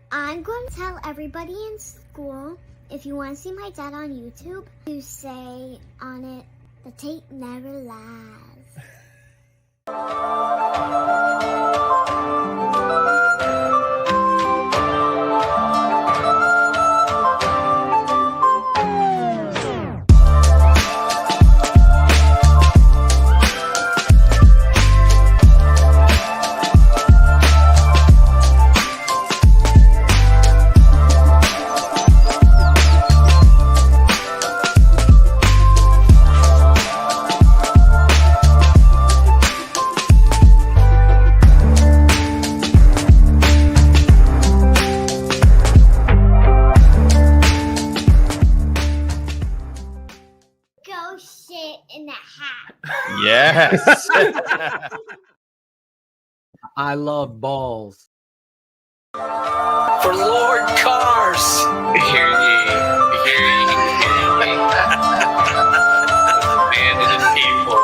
I'm going to tell everybody in school, if you want to see my dad on YouTube, to say on it, the tape never lies. Go sit in the hat. Yes. I love balls. For Lord Cars. Hear ye. Man of the people.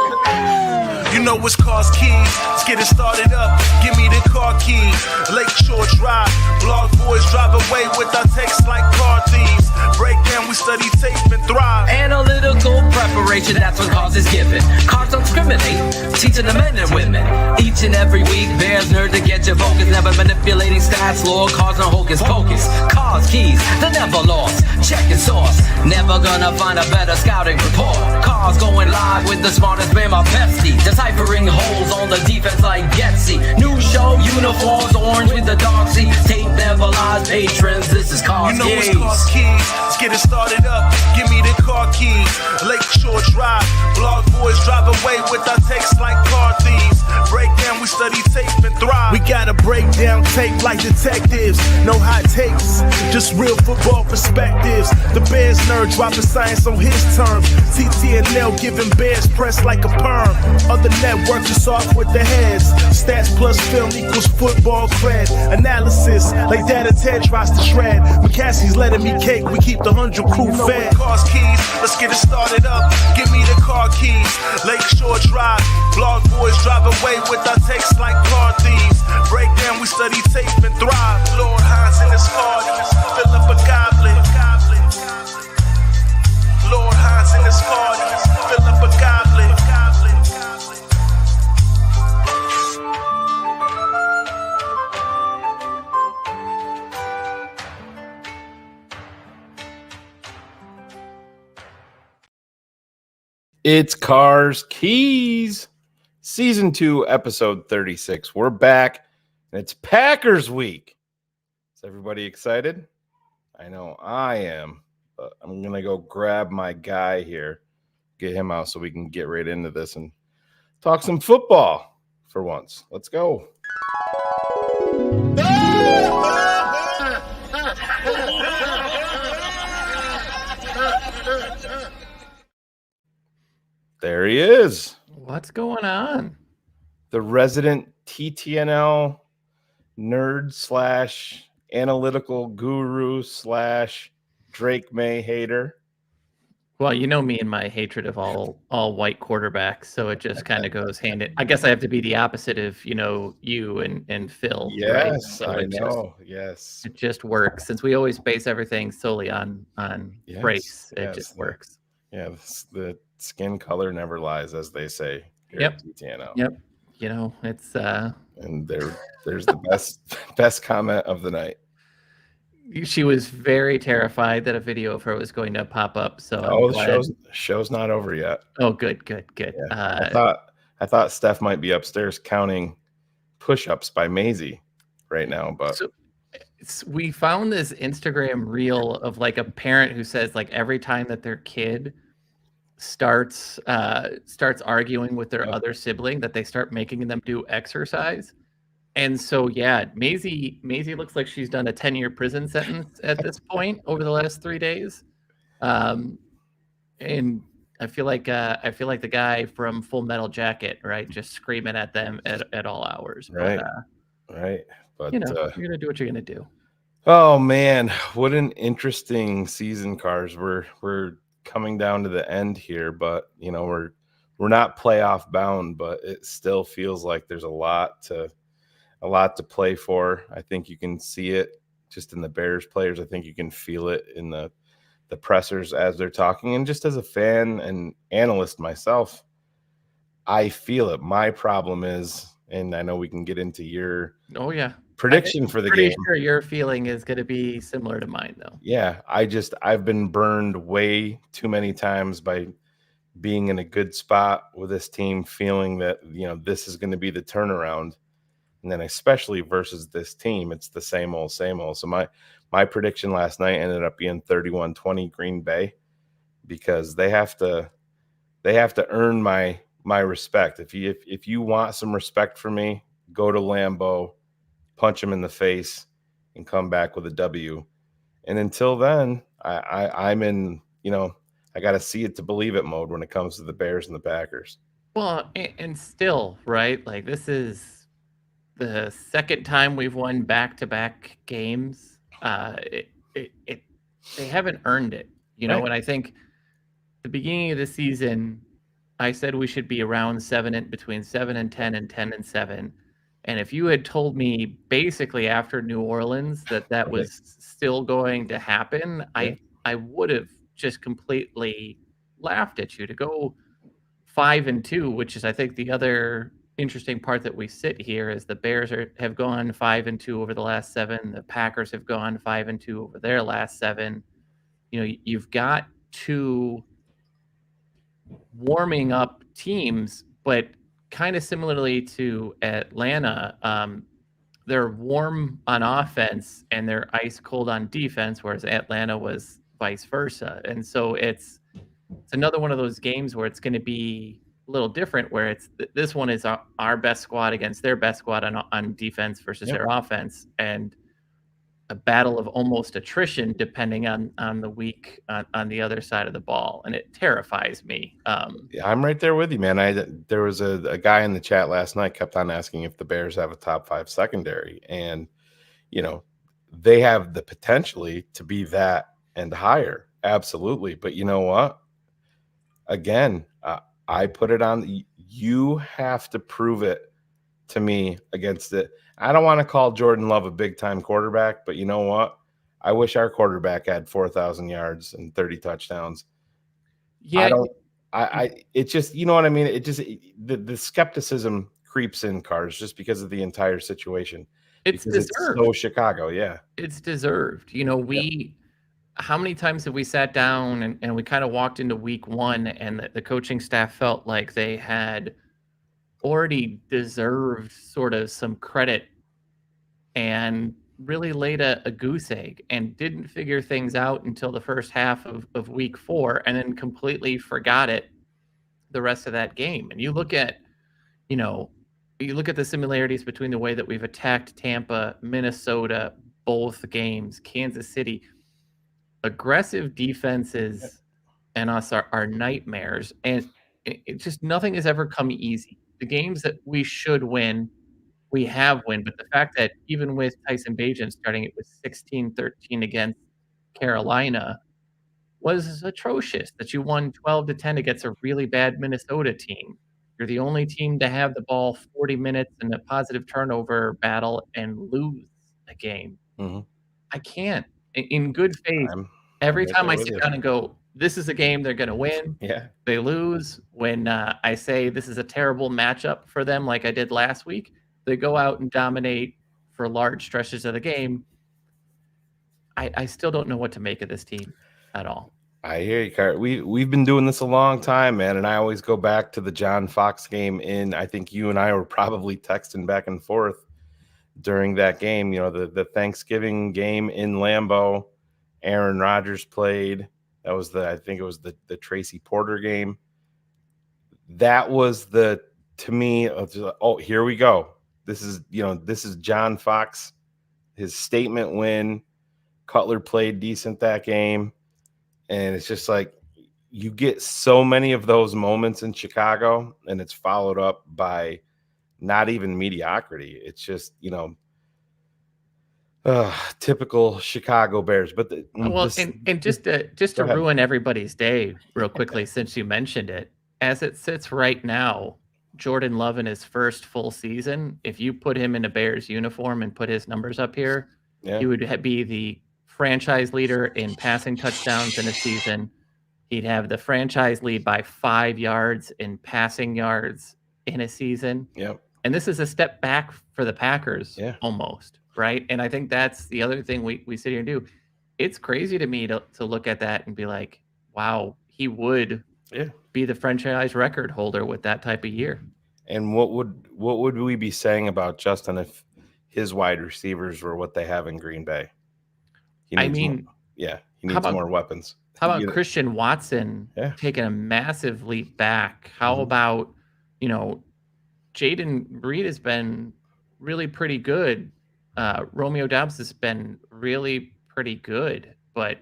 You know it's Cars Keys. Let's get it started up. Give me the car keys. Lakeshore Drive. Blog boys drive away with our texts like car thieves. Breakdown, we study tape and thrive. Analytical preparation, that's what Cars is given. Cars don't discriminate, teaching the men and women. Each and every week, bears nerd to get your focus. Never manipulating stats, lore, cars and hocus pocus. Cars Keys, they're never lost. Checking source, never gonna find a better scouting report. Cars going live with the smartest man, my bestie. Deciphering holes on the defense like Getsy. New show, uniforms, orange with the dark sea. Tape never lies, patrons, this is Cars You know Keys. it's Cars Keys. Let's get it started up. Give me the car keys. Lakeshore Drive. Blog boys drive away with our texts like car thieves. Breakdown, we study tape and thrive. We gotta break down tape like detectives. No hot takes, just real football perspectives. The Bears nerd dropping science on his terms. TTNL giving Bears press like a perm. Other networks is off with the heads. Stats plus film equals football cred. Analysis like Data Ted tries to shred. McCaskey's letting me cake, we keep the 100 crew fed. Cars Keys, let's get it started up. Give me the car keys. Lakeshore Drive. Blog boys drive away with our texts like car thieves. Breakdown, we study tape and thrive. Lord Hines in his car, fill up a goblet. Lord Hines in his car, fill up a goblet. It's Cars Keys, Season 2, Episode 36. We're back, and it's Packers Week. Is everybody excited? I know I am, but I'm going to go grab my guy here, get him out so we can get right into this and talk some football for once. Let's go. There he is. What's going on? The resident TTNL nerd slash analytical guru slash Drake May hater. Well, you know me and my hatred of all white quarterbacks, so it just kind of goes hand in. I guess I have to be the opposite of you and Phil. Yes, right? So I know. Yes, it just works since we always base everything solely on race. It yes. just works. Yeah, the skin color never lies, as they say here Yep. at TTNL. Yep. You know, it's And there's the best comment of the night. She was very terrified that a video of her was going to pop up. So the show's not over yet. Oh, good. Yeah. I thought Steph might be upstairs counting push-ups by Maisie right now, but we found this Instagram reel of like a parent who says like every time that their kid starts arguing with their other sibling that they start making them do exercise. And so yeah, Maisie looks like she's done a 10-year prison sentence at this point over the last 3 days. And I feel like the guy from Full Metal Jacket, right, just screaming at them at all hours. Right. But you're gonna do what you're gonna do. Oh man, what an interesting season, Cars. We're coming down to the end here, but we're not playoff bound, but it still feels like there's a lot to play for. I think you can see it just in the Bears players. I think you can feel it in the pressers as they're talking. And just as a fan and analyst myself, I feel it. My problem is, and I know we can get into your prediction for the game. Pretty sure your feeling is going to be similar to mine, though. Yeah, I've been burned way too many times by being in a good spot with this team, feeling that, this is going to be the turnaround. And then especially versus this team, it's the same old, same old. So my prediction last night ended up being 31-20 Green Bay, because they have to earn my respect. If you want some respect from me, go to Lambeau, punch them in the face, and come back with a W. And until then, I'm in, I got to see it to believe it mode when it comes to the Bears and the Packers. Well, and still, right? Like, this is the second time we've won back-to-back games. They haven't earned it, Right. And I think the beginning of the season, I said we should be around between 7-10 and 10-7. And if you had told me basically after New Orleans that Right. was still going to happen, Yeah. I would have just completely laughed at you. To go 5-2, which is, I think, the other interesting part that we sit here, is the Bears have gone 5-2 over the last 7. The Packers have gone 5-2 over their last 7. You've got two warming up teams, but kind of similarly to Atlanta, they're warm on offense and they're ice cold on defense, whereas Atlanta was vice versa. And so it's another one of those games where it's going to be a little different, where this one is our best squad against their best squad on defense versus their offense, and a battle of almost attrition depending on the week on the other side of the ball. And it terrifies me. Yeah, I'm right there with you, man. There was a guy in the chat last night kept on asking if the Bears have a top 5 secondary, and they have the potentially to be that and higher, absolutely. But you know what? Again, I put it on. You have to prove it to me against it. I don't want to call Jordan Love a big time quarterback, but you know what? I wish our quarterback had 4,000 yards and 30 touchdowns. Yeah, It just, you know what I mean? It just, the skepticism creeps in, Cars, just because of the entire situation. it's Because deserved. it's so Chicago. Yeah. It's deserved. How many times have we sat down and we kind of walked into week 1 and the coaching staff felt like they had already deserved sort of some credit and really laid a goose egg and didn't figure things out until the first half of week 4, and then completely forgot it the rest of that game. And you look at the similarities between the way that we've attacked Tampa, Minnesota, both games, Kansas City. Aggressive defenses and us are nightmares, and it just, nothing has ever come easy. The games that we should win, we have won, but the fact that even with Tyson Bagent starting it with 16-13 against Carolina was atrocious. That you won 12-10 against a really bad Minnesota team. You're the only team to have the ball 40 minutes in a positive turnover battle and lose a game. Mhm. I can't. In good faith, I'm every right time there I with sit you. down and go, this is a game they're going to win, Yeah. they lose. When I say this is a terrible matchup for them, like I did last week, they go out and dominate for large stretches of the game. I still don't know what to make of this team at all. I hear you, Cart. We've been doing this a long time, man, and I always go back to the John Fox game. I think you and I were probably texting back and forth during that game. The Thanksgiving game in Lambeau. Aaron Rodgers played. That was I think it was the Tracy Porter game. That was to me, oh, here we go. This is John Fox, his statement win. Cutler played decent that game. And it's just like, you get so many of those moments in Chicago, and it's followed up by not even mediocrity. It's just, typical Chicago Bears. But just to ruin everybody's day real quickly, since you mentioned it, as it sits right now, Jordan Love in his first full season, if you put him in a Bears uniform and put his numbers up here, Yeah. He would be the franchise leader in passing touchdowns in a season. He'd have the franchise lead by 5 yards in passing yards in a season. Yep. And this is a step back for the Packers almost, right? And I think that's the other thing we sit here and do. It's crazy to me to look at that and be like, wow, he would be the franchise record holder with that type of year. And what would we be saying about Justin if his wide receivers were what they have in Green Bay? He needs more weapons. How about Christian Watson taking a massive leap back? How about, Jaden Reed has been really pretty good. Romeo Doubs has been really pretty good, but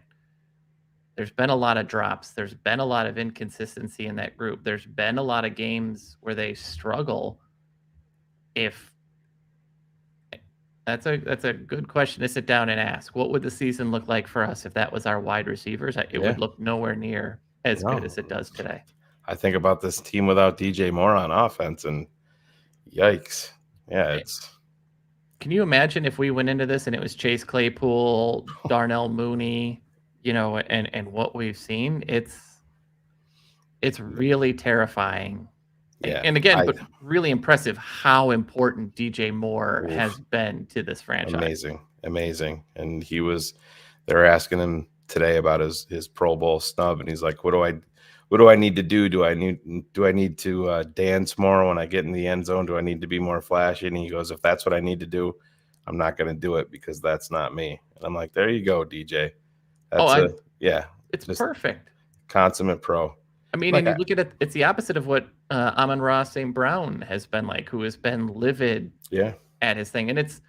there's been a lot of drops. There's been a lot of inconsistency in that group. There's been a lot of games where they struggle. That's a good question to sit down and ask. What would the season look like for us if that was our wide receivers? It would look nowhere near as good as it does today. I think about this team without DJ Moore on offense, and yikes. Yeah, Can you imagine if we went into this and it was Chase Claypool, Darnell Mooney, and what we've seen? It's really terrifying. Yeah. And again, but really impressive how important DJ Moore has been to this franchise. Amazing. And they're asking him today about his Pro Bowl snub, and he's like, what do I need to do? Do I need to dance more when I get in the end zone? Do I need to be more flashy? And he goes, if that's what I need to do, I'm not going to do it because that's not me. And I'm like, there you go, DJ. It's perfect. Consummate pro. I mean, and you look at it, it's the opposite of what Amon-Ra St. Brown has been like, who has been livid at his thing. And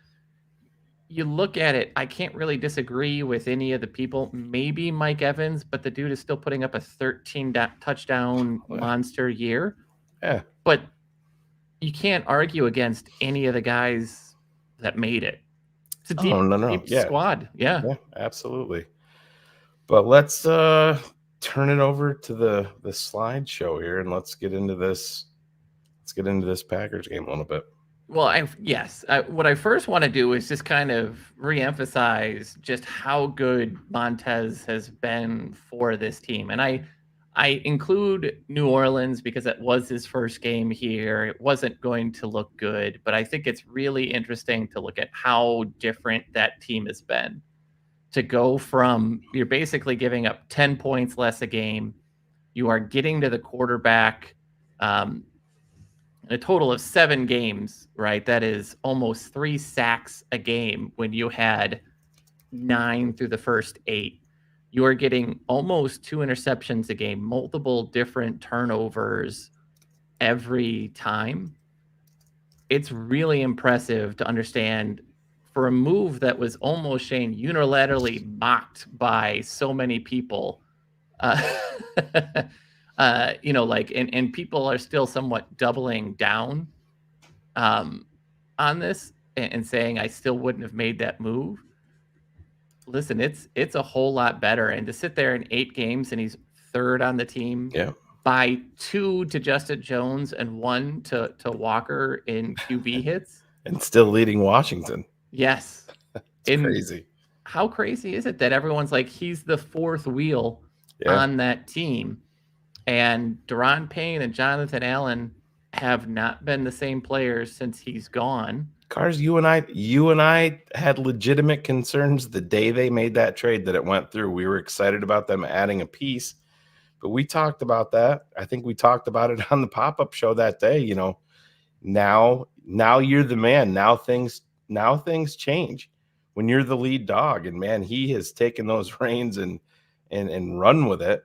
you look at it, I can't really disagree with any of the people. Maybe Mike Evans, but the dude is still putting up a 13 touchdown monster year. Yeah. But you can't argue against any of the guys that made it. It's a deep squad. Yeah, absolutely. But let's turn it over to the slideshow here, and let's get into this Packers game a little bit. Well, what I first want to do is just kind of reemphasize just how good Montez has been for this team. And I include New Orleans because it was his first game here. It wasn't going to look good, but I think it's really interesting to look at how different that team has been. To go from, you're basically giving up 10 points less a game. You are getting to the quarterback in a total of 7 games, right? That is almost 3 sacks a game when you had 9 through the first 8. You are getting almost 2 interceptions a game, multiple different turnovers every time. It's really impressive to understand for a move that was almost, Shane, unilaterally mocked by so many people, and people are still somewhat doubling down on this and saying, I still wouldn't have made that move. Listen, it's a whole lot better. And to sit there in 8 games and he's 3rd on the team by 2 to Justin Jones and 1 to Walker in QB hits. And still leading Washington. Yes. It's crazy. How crazy is it that everyone's like, he's the 4th wheel on that team? And Daron Payne and Jonathan Allen have not been the same players since he's gone. Cars, you and I had legitimate concerns the day they made that trade that it went through. We were excited about them adding a piece, but we talked about that. I think we talked about it on the pop-up show that day. Now you're the man. Now things change when you're the lead dog, and man, he has taken those reins and run with it.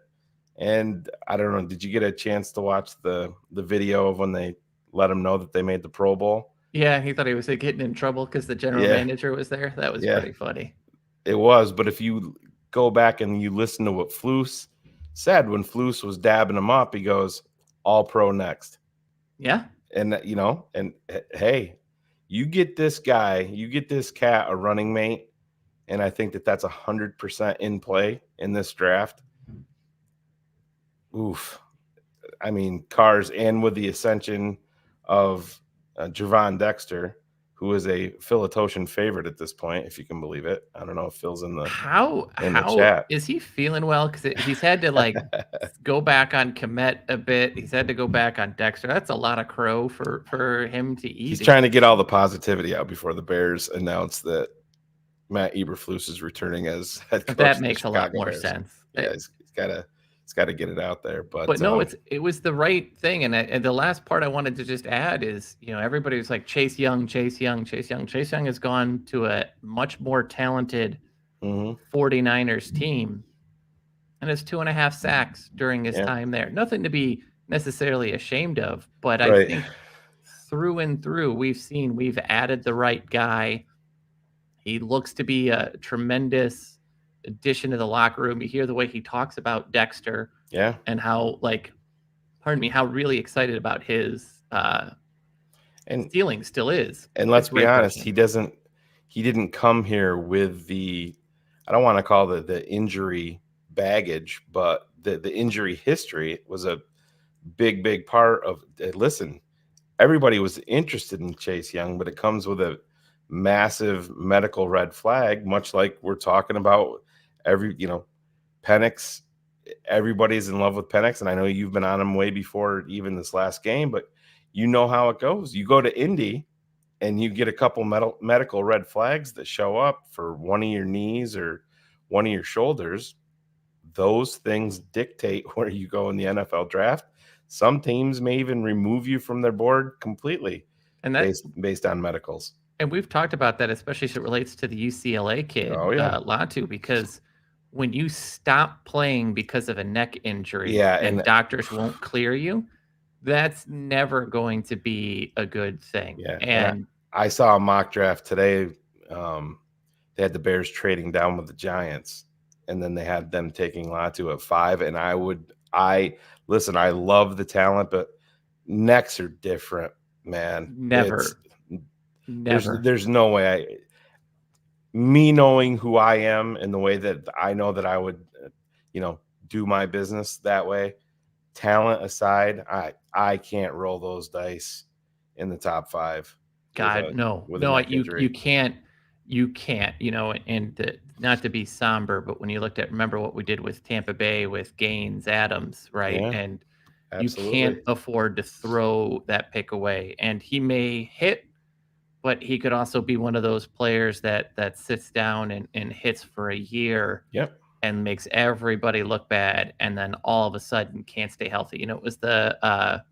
And I don't know, did you get a chance to watch the video of when they let him know that they made the Pro Bowl? Yeah, he thought he was getting in trouble because the general manager was there. That was pretty funny. It was, but if you go back and you listen to what Flus said when Flus was dabbing him up, he goes, all pro next. Yeah. And, and hey, you get this cat a running mate, and I think that's 100% in play in this draft. Oof. I mean, Cars, and with the ascension of Javon Dexter, who is a Philatosian favorite at this point, if you can believe it. I don't know if Phil's in the How chat. is he feeling well? Because he's had to like go back on Komet a bit. He's had to go back on Dexter. That's a lot of crow for him to eat. He's trying to get all the positivity out before the Bears announce that Matt Eberflus is returning as head coach. That makes a lot more sense. Yeah, he's got to get it out there. But no, it was the right thing. And the last part I wanted to just add is, everybody was like Chase Young. Chase Young has gone to a much more talented 49ers team and has 2.5 sacks during his time there. Nothing to be necessarily ashamed of, but I think through and through, we've added the right guy. He looks to be a tremendous addition to the locker room. You hear the way he talks about Dexter, and how how really excited about his stealing still is. And let's be honest, he didn't come here with I don't want to call it the injury baggage, but the injury history was a big part of it. Listen, everybody was interested in Chase Young, but it comes with a massive medical red flag, much like we're talking about Penix. Everybody's in love with Penix, and I know you've been on him way before even this last game, but you know how it goes. You go to Indy and you get a couple medical red flags that show up for one of your knees or one of your shoulders. Those things dictate where you go in the NFL draft. Some teams may even remove you from their board completely, and that's based on medicals. And we've talked about that, especially as it relates to the UCLA kid, Latu, because when you stop playing because of a neck injury and doctors won't clear you, that's never going to be a good thing. Yeah. And I saw a mock draft today. They had the Bears trading down with the Giants, and then they had them taking Latu at 5. And I love the talent, but necks are different, man. Never. There's no way. Me knowing who I am and the way that I know that I would, do my business that way, talent aside, I can't roll those dice in the top 5. God, no, you can't, and not to be somber, but when you remember what we did with Tampa Bay with Gaines, Adams, right? Yeah, and absolutely. You can't afford to throw that pick away. And he may hit, but he could also be one of those players that sits down and hits for a year and makes everybody look bad, and then all of a sudden can't stay healthy. It was the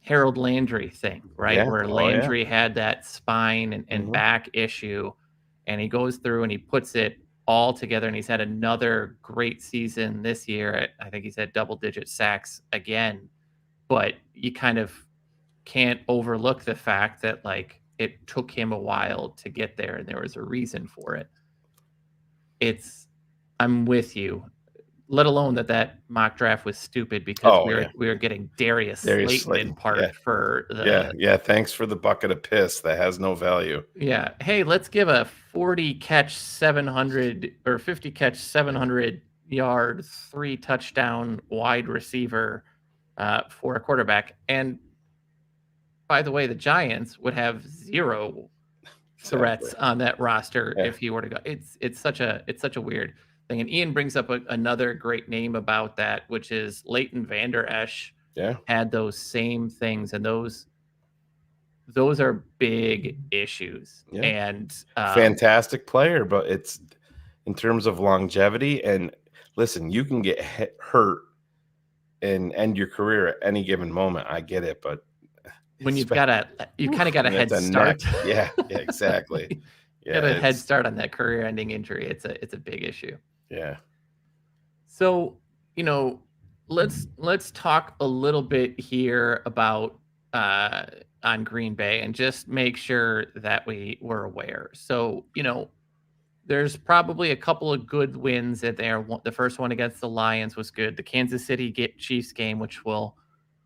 Harold Landry thing, right? Where Landry had that spine and back issue, and he goes through and he puts it all together, and he's had another great season this year. I think he's had double-digit sacks again, but you kind of can't overlook the fact that it took him a while to get there, and there was a reason for it. I'm with you. Let alone that mock draft was stupid because we were getting Darius Slayton in part for the thanks for the bucket of piss that has no value. Yeah. Hey, let's give a 40 catch 700 or 50 catch 700 yard 3 touchdown wide receiver for a quarterback. And by the way, the Giants would have 0 threats on that roster if he were to go. It's such a weird thing. And Ian brings up another great name about that, which is Leighton Vander Esch. Had those same things, and those are big issues. And fantastic player, but it's in terms of longevity. And listen, you can get hurt and end your career at any given moment. I get it, but when you kind of got a head start. Yeah, exactly. Got a head start on that career-ending injury. It's a big issue. Yeah. So, let's talk a little bit here about on Green Bay and just make sure that we're aware. So, there's probably a couple of good wins in there. The first one against the Lions was good. The Kansas City Chiefs game, which will,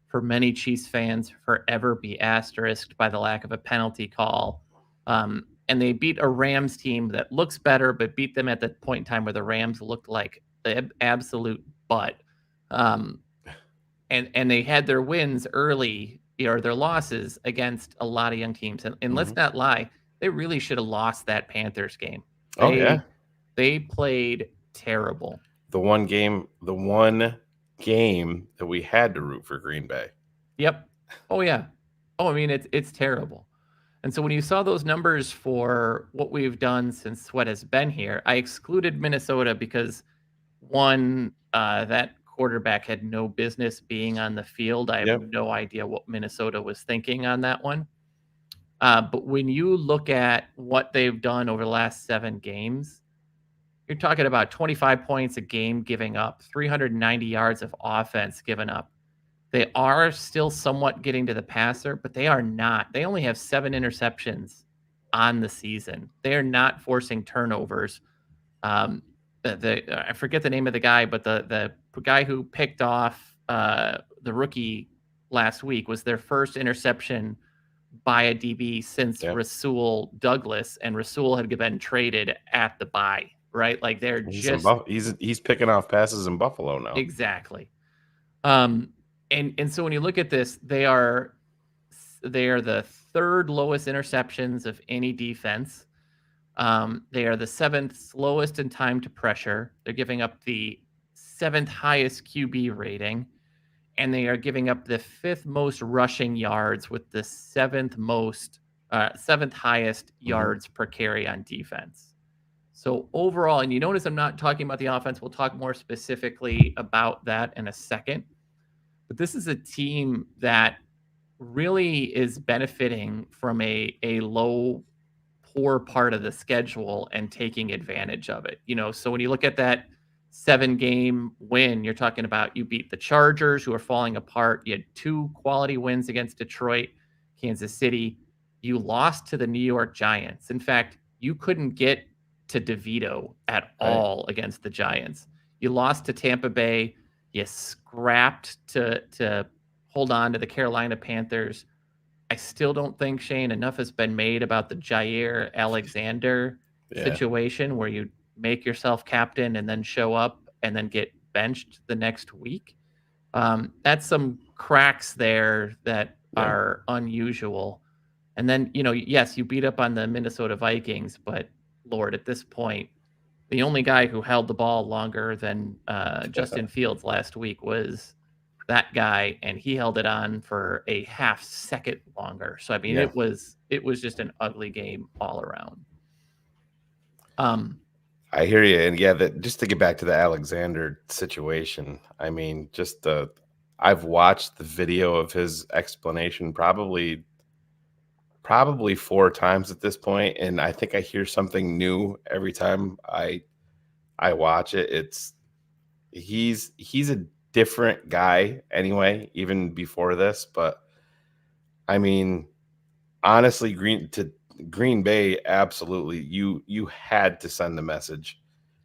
for many Chiefs fans, forever be asterisked by the lack of a penalty call. And they beat a Rams team that looks better, but beat them at the point in time where the Rams looked like the absolute butt. And they had their wins early, or their losses against a lot of young teams. And let's not lie, they really should have lost that Panthers game. They played terrible. The one game that we had to root for Green Bay. Yep. Oh yeah. Oh, I mean, it's terrible. And so when you saw those numbers for what we've done since Sweat has been here, I excluded Minnesota because one, that quarterback had no business being on the field. I have no idea what Minnesota was thinking on that one. But when you look at what they've done over the last 7 games, you're talking about 25 points a game giving up, 390 yards of offense given up. They are still somewhat getting to the passer, but they are not. They only have 7 interceptions on the season. They are not forcing turnovers. I forget the name of the guy, but the guy who picked off the rookie last week was their first interception by a DB since Rasul Douglas, and Rasul had been traded at the bye, right? Like they're he's picking off passes in Buffalo now. Exactly. And so when you look at this, they are the 3rd lowest interceptions of any defense. They are the 7th slowest in time to pressure. They're giving up the 7th highest QB rating, and they are giving up the 5th most rushing yards with the 7th highest yards per carry on defense. So overall, and you notice I'm not talking about the offense. We'll talk more specifically about that in a second. But this is a team that really is benefiting from a low, poor part of the schedule and taking advantage of it. So when you look at that 7-game win, you're talking about you beat the Chargers, who are falling apart. You had 2 quality wins against Detroit, Kansas City. You lost to the New York Giants. In fact, you couldn't get to DeVito at all against the Giants. You lost to Tampa Bay. You scrapped to hold on to the Carolina Panthers. I still don't think, Shane, enough has been made about the Jair Alexander situation where you make yourself captain and then show up and then get benched the next week. That's some cracks there that are unusual. And then, yes, you beat up on the Minnesota Vikings, but Lord, at this point, the only guy who held the ball longer than Justin Fields last week was that guy, and he held it on for a half second longer. So I mean, it was just an ugly game all around. I hear you, and just to get back to the Alexander situation, I mean, I've watched the video of his explanation probably 4 times at this point, and I think I hear something new every time I watch it. He's a different guy anyway, even before this. But I mean, honestly, Green Bay, absolutely, you had to send the message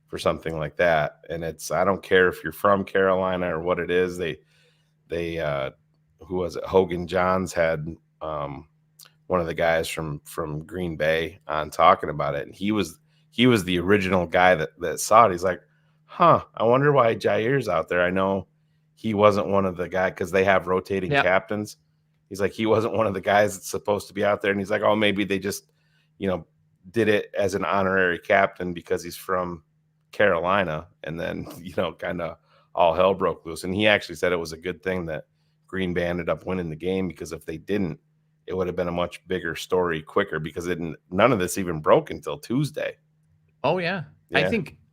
for something like that. And I don't care if you're from Carolina or what it is. They who was it? Hogan Johns had one of the guys from Green Bay on talking about it, and he was the original guy that saw it. He's like, I wonder why Jair's out there. I know he wasn't one of the guys because they have rotating captains. He's like, he wasn't one of the guys that's supposed to be out there. And he's like, oh, maybe they just, did it as an honorary captain because he's from Carolina. And then, kind of all hell broke loose. And he actually said it was a good thing that Green Bay ended up winning the game, because if they didn't, it would have been a much bigger story quicker, because none of this even broke until Tuesday. Oh, yeah.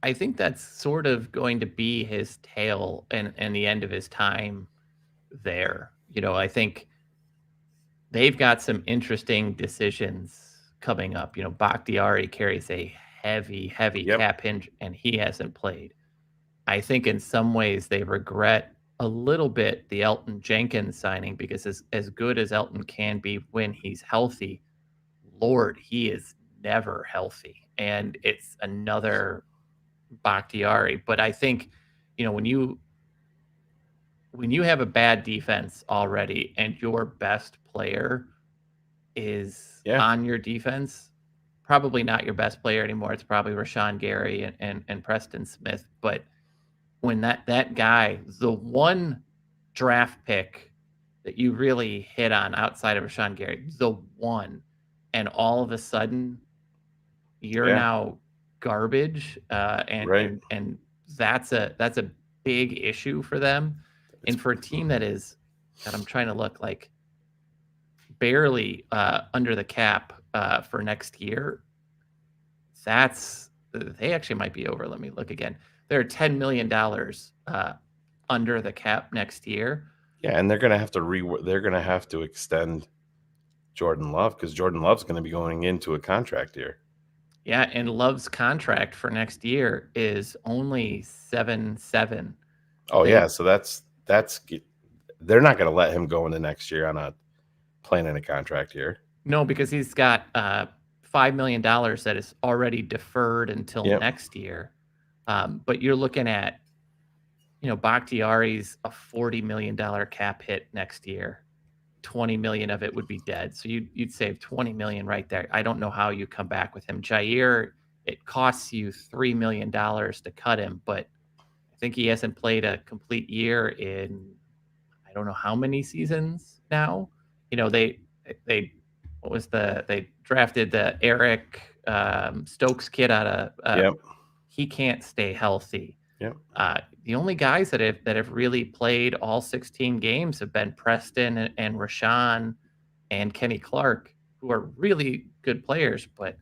I think that's sort of going to be his tale and the end of his time there. I think they've got some interesting decisions coming up. Bakhtiari carries a heavy cap hinge, and he hasn't played. I think in some ways they regret a little bit the Elton Jenkins signing, because as good as Elton can be when he's healthy, Lord, he is never healthy. And it's another Bakhtiari. But I think, when you have a bad defense already and your best player is on your defense, probably not your best player anymore. It's probably Rashawn Gary and Preston Smith. But when that guy, the one draft pick that you really hit on outside of Rashawn Gary, the one, and all of a sudden you're Yeah. now garbage, Right. and that's a big issue for them, It's- and for a team that is, God, I'm trying to look like barely under the cap for next year. They actually might be over. Let me look again. They're $10 million under the cap next year. Yeah, and they're gonna have to extend Jordan Love because Jordan Love's going to be going into a contract year. Yeah, and Love's contract for next year is only 7-7. Oh yeah, so that's they're not going to let him go into next year on a playing in a contract year. No, because he's got $5 million that is already deferred until next year. But you're looking at, Bakhtiari's a $40 million cap hit next year. 20 million of it would be dead. So you'd save 20 million right there. I don't know how you come back with him. Jair, it costs you $3 million to cut him, but I think he hasn't played a complete year in I don't know how many seasons now. They drafted the Eric Stokes kid out of he can't stay healthy. Yep. The only guys that have really played all 16 games have been Preston and Rashawn and Kenny Clark, who are really good players. But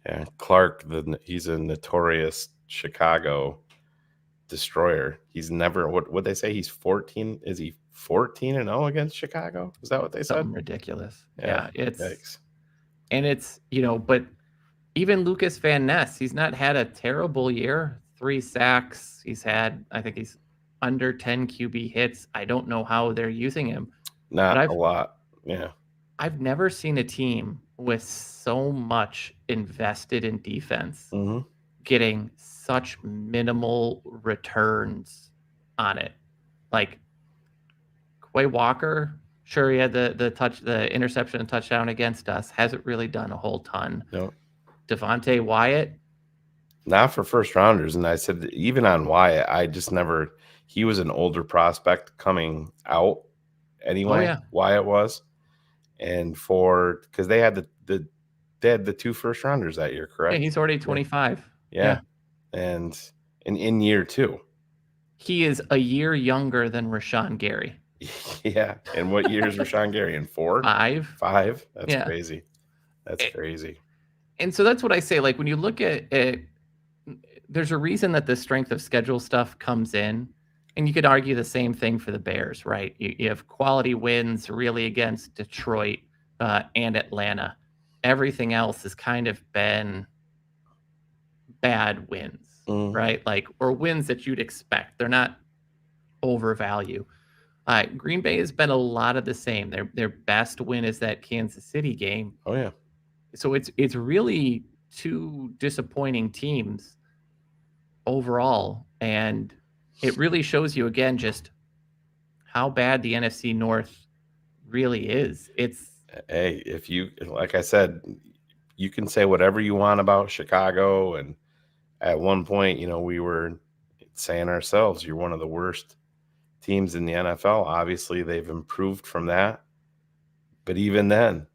yeah, Clark, he's a notorious Chicago destroyer. He's never what they say. He's 14. Is he 14-0 against Chicago? Is that what they something said? ridiculous. Yeah, yikes. And it's but even Lucas Van Ness, he's not had a terrible year. 3 sacks. I think he's under 10 QB hits. I don't know how they're using him. Not a lot. Yeah. I've never seen a team with so much invested in defense getting such minimal returns on it. Like Quay Walker, sure, he had the interception and touchdown against us. Hasn't really done a whole ton. No. Devontae Wyatt, not for first rounders. And I said, even on Wyatt, I just never, he was an older prospect coming out anyway. Oh, yeah. Wyatt was. And because they had they had the 2 first rounders that year, correct? Yeah, he's already 25. Yeah. And in year 2. He is a year younger than Rashawn Gary. Yeah. And what year is Rashawn Gary in? 4? 5. 5? That's crazy. That's crazy. And so that's what I say. Like when you look at it, there's a reason that the strength of schedule stuff comes in. And you could argue the same thing for the Bears, right? You have quality wins really against Detroit and Atlanta. Everything else has kind of been bad wins, right? Like, or wins that you'd expect. They're not overvalue. Green Bay has been a lot of the same. Their best win is that Kansas City game. Oh, yeah. So it's really 2 disappointing teams overall, and it really shows you again just how bad the NFC North really is. Hey, if you, like I said, you can say whatever you want about Chicago, and at one point, we were saying ourselves, you're one of the worst teams in the NFL. Obviously, they've improved from that, but even then,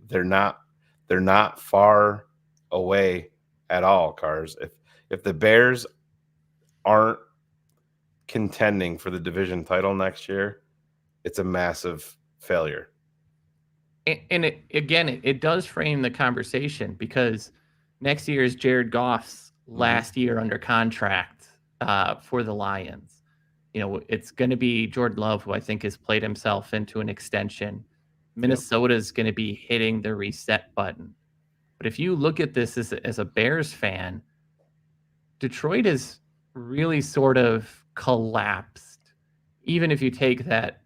they're not far away at all, Cars. If the Bears aren't contending for the division title next year, it's a massive failure. And it does frame the conversation, because next year is Jared Goff's last year under contract for the Lions. It's going to be Jordan Love, who I think has played himself into an extension. Minnesota's going to be hitting the reset button. But if you look at this as a Bears fan, Detroit has really sort of collapsed. Even if you take that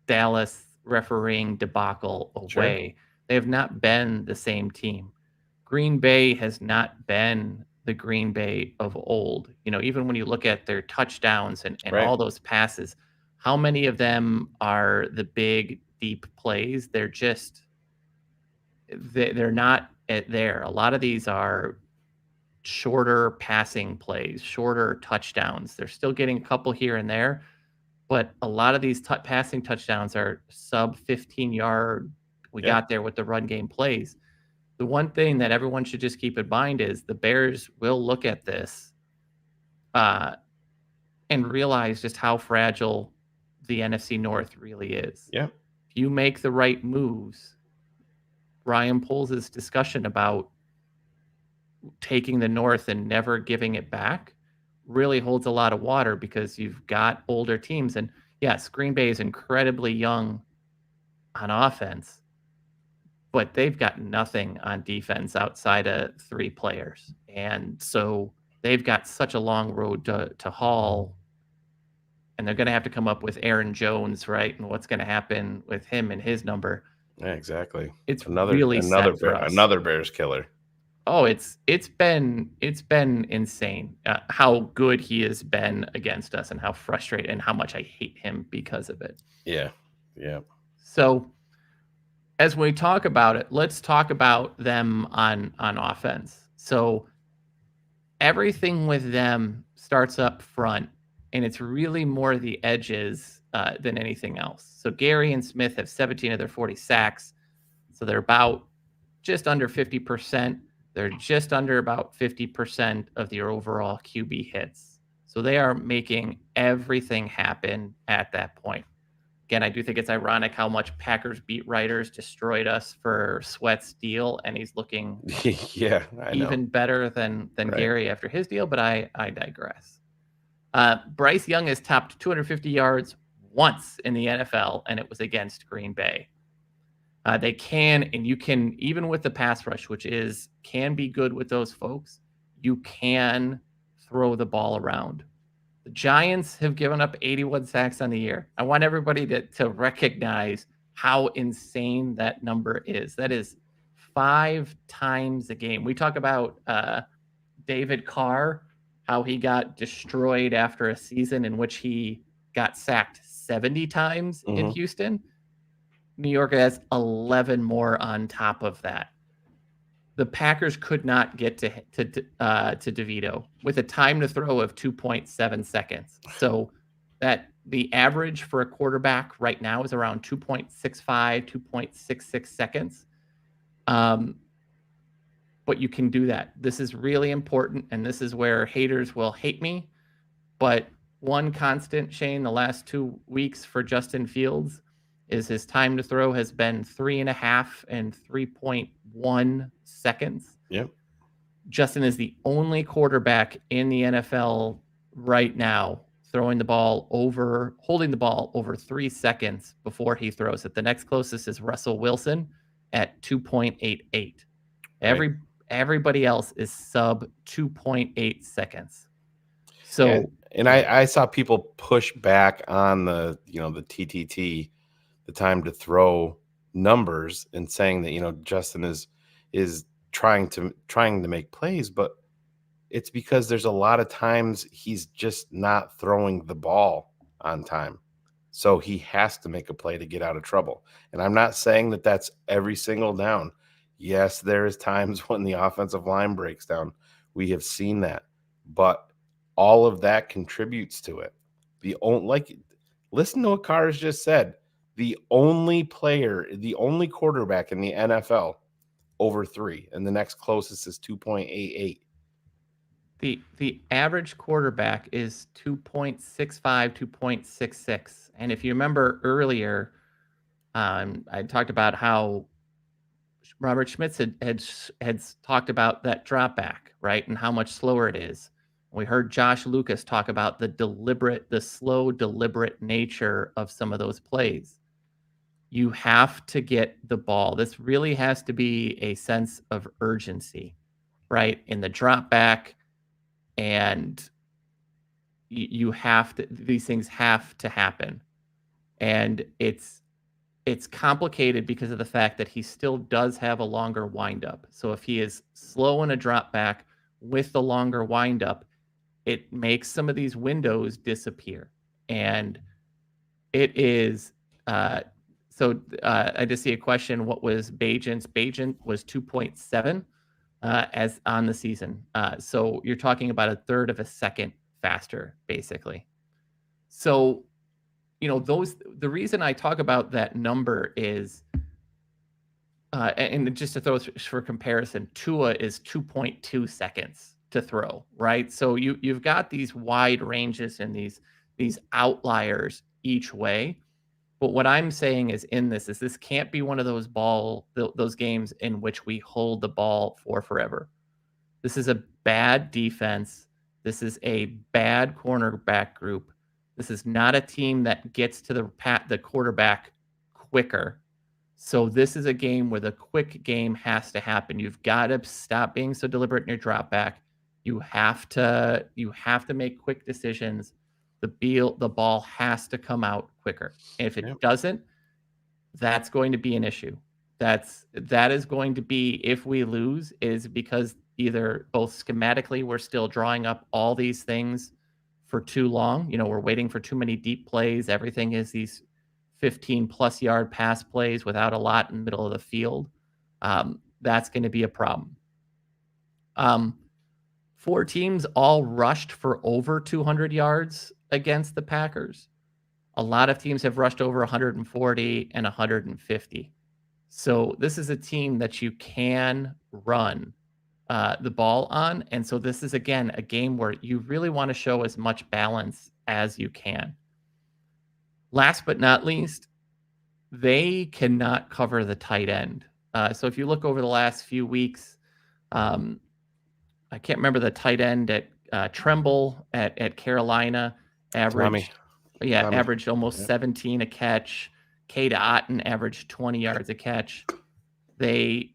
Dallas refereeing debacle away, they have not been the same team. Green Bay has not been the Green Bay of old. Even when you look at their touchdowns and all those passes, how many of them are the big, deep plays? They're not there. A lot of these are shorter passing plays, shorter touchdowns. They're still getting a couple here and there, but a lot of these passing touchdowns are sub 15-yard. We got there with the run game plays. The one thing that everyone should just keep in mind is the Bears will look at this and realize just how fragile the NFC North really is. Yeah. If you make the right moves, Ryan Poles' discussion about taking the North and never giving it back really holds a lot of water, because you've got older teams. And yes, Green Bay is incredibly young on offense, but they've got nothing on defense outside of 3 players. And so they've got such a long road to haul, and they're going to have to come up with Aaron Jones, right? And what's going to happen with him and his number. Yeah, exactly. It's another really set for us. Another Bears killer. Oh, it's been insane how good he has been against us, and how frustrated and how much I hate him because of it. Yeah. So as we talk about it, let's talk about them on offense. So everything with them starts up front, and it's really more the edges than anything else. So Gary and Smith have 17 of their 40 sacks. So they're about just under 50%. They're just under about 50% of the overall QB hits. So they are making everything happen at that point. Again, I do think it's ironic how much Packers beat writers destroyed us for Sweat's deal, and he's looking even better than Gary after his deal, but I digress. Bryce Young has topped 250 yards once in the NFL, and it was against Green Bay. They can, and you can, even with the pass rush, which can be good with those folks, you can throw the ball around. The Giants have given up 81 sacks on the year. I want everybody to recognize how insane that number is. That is 5 times a game. We talk about David Carr, how he got destroyed after a season in which he got sacked 70 times in Houston. New York has 11 more on top of that. The Packers could not get to DeVito with a time to throw of 2.7 seconds. So that the average for a quarterback right now is around 2.65, 2.66 seconds. But you can do that. This is really important, and this is where haters will hate me. But one constant, Shane, the last 2 weeks for Justin Fields is his time to throw has been 3.5 and 3.1 seconds. Yep. Justin is the only quarterback in the NFL right now holding the ball over 3 seconds before he throws it. The next closest is Russell Wilson at 2.88. Right. Everybody else is sub 2.8 seconds. So, yeah. And I saw people push back on the TTT, the time to throw numbers, and saying that Justin is trying to make plays, but it's because there's a lot of times he's just not throwing the ball on time, so he has to make a play to get out of trouble. And I'm not saying that that's every single down. Yes, there is times when the offensive line breaks down. We have seen that, but all of that contributes to it. Listen to what Carr's just said. The only quarterback in the NFL over 3, and the next closest is 2.88. The average quarterback is 2.65, 2.66. And if you remember earlier, I talked about how Robert Schmitz had talked about that drop back, right? And how much slower it is. We heard Josh Lucas talk about the slow, deliberate nature of some of those plays. You have to get the ball. This really has to be a sense of urgency, right? In the drop back, and these things have to happen. And it's complicated because of the fact that he still does have a longer windup. So if he is slow in a drop back with the longer windup, it makes some of these windows disappear. And it is, I just see a question. What was Bajent's? Bajent was 2.7 as on the season. So you're talking about a third of a second faster, basically. So the reason I talk about that number is, and just to throw for comparison, Tua is 2.2 seconds to throw, right? So you've got these wide ranges and these outliers each way. But what I'm saying is this can't be one of those games in which we hold the ball for forever. This is a bad defense. This is a bad cornerback group. This is not a team that gets to the quarterback quicker. So this is a game where the quick game has to happen. You've got to stop being so deliberate in your drop back. You have to make quick decisions. The ball has to come out quicker. And if it doesn't, that's going to be an issue. That is going to be, if we lose, is because either both schematically we're still drawing up all these things for too long. We're waiting for too many deep plays. Everything is these 15+ yard pass plays without a lot in the middle of the field. That's going to be a problem. 4 teams all rushed for over 200 yards against the Packers. A lot of teams have rushed over 140 and 150. So this is a team that you can run the ball on. And so this is, again, a game where you really want to show as much balance as you can. Last but not least, they cannot cover the tight end. So if you look over the last few weeks, I can't remember the tight end at Tremble at Carolina averaged almost 17 a catch. Cade Otton averaged 20 yards a catch. They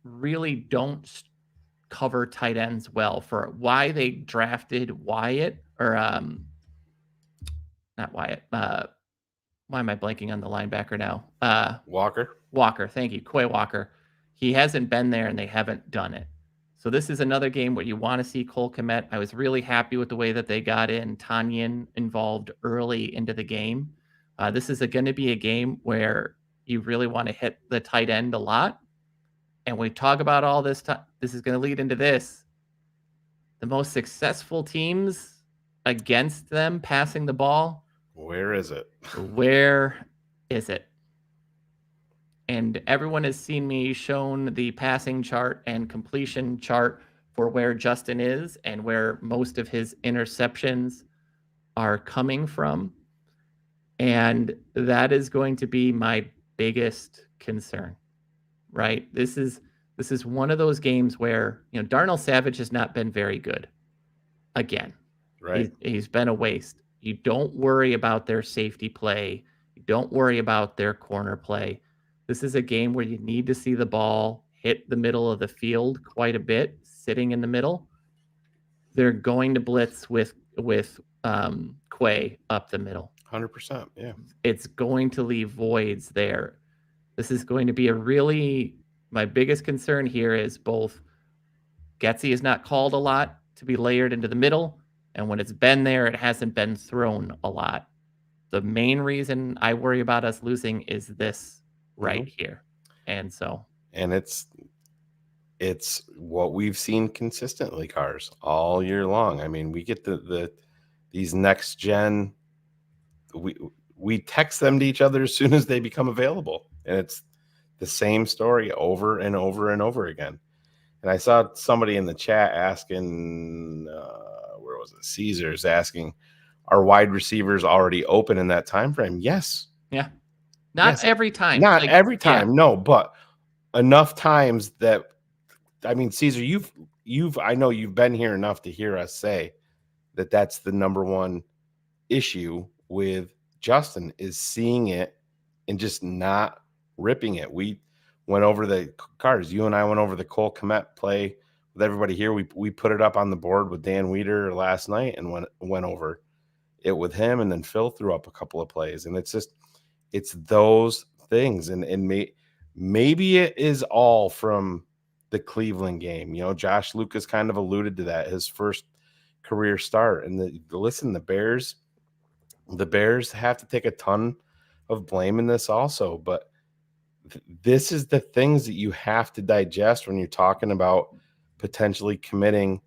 really don't cover tight ends well. For why they drafted Wyatt, or not Wyatt. Why am I blanking on the linebacker now? Walker. Thank you. Quay Walker. He hasn't been there and they haven't done it. So this is another game where you want to see Cole Kmet. I was really happy with the way that they got Tanyan involved early into the game. This is going to be a game where you really want to hit the tight end a lot. And we talk about all this time. This is going to lead into this. The most successful teams against them passing the ball. Where is it? Where is it? And everyone has seen me shown the passing chart and completion chart for where Justin is and where most of his interceptions are coming from. And that is going to be my biggest concern, right? This is one of those games where, Darnell Savage has not been very good. Again, right? He's been a waste. You don't worry about their safety play. You don't worry about their corner play. This is a game where you need to see the ball hit the middle of the field quite a bit, sitting in the middle. They're going to blitz with Quay up the middle. 100%, yeah. It's going to leave voids there. This is going to be my biggest concern here is both Getsy is not called a lot to be layered into the middle, and when it's been there, it hasn't been thrown a lot. The main reason I worry about us losing is this right here. And it's what we've seen consistently, Cars, all year long. I mean, we get these next gen, we text them to each other as soon as they become available, and it's the same story over and over and over again. And I saw somebody in the chat asking, where was it? Caesar's asking, are wide receivers already open in that time frame? Yes. Yeah. Not every time. Not every time, no, but enough times that, I mean, Caesar, I know you've been here enough to hear us say that that's the number one issue with Justin, is seeing it and just not ripping it. We went over the Cars. You and I went over the Cole Kmet play with everybody here. We put it up on the board with Dan Weeder last night and went over it with him, and then Phil threw up a couple of plays, and it's those things, and maybe it is all from the Cleveland game. Josh Lucas kind of alluded to that, his first career start. And the Bears have to take a ton of blame in this also. But this is the things that you have to digest when you're talking about potentially committing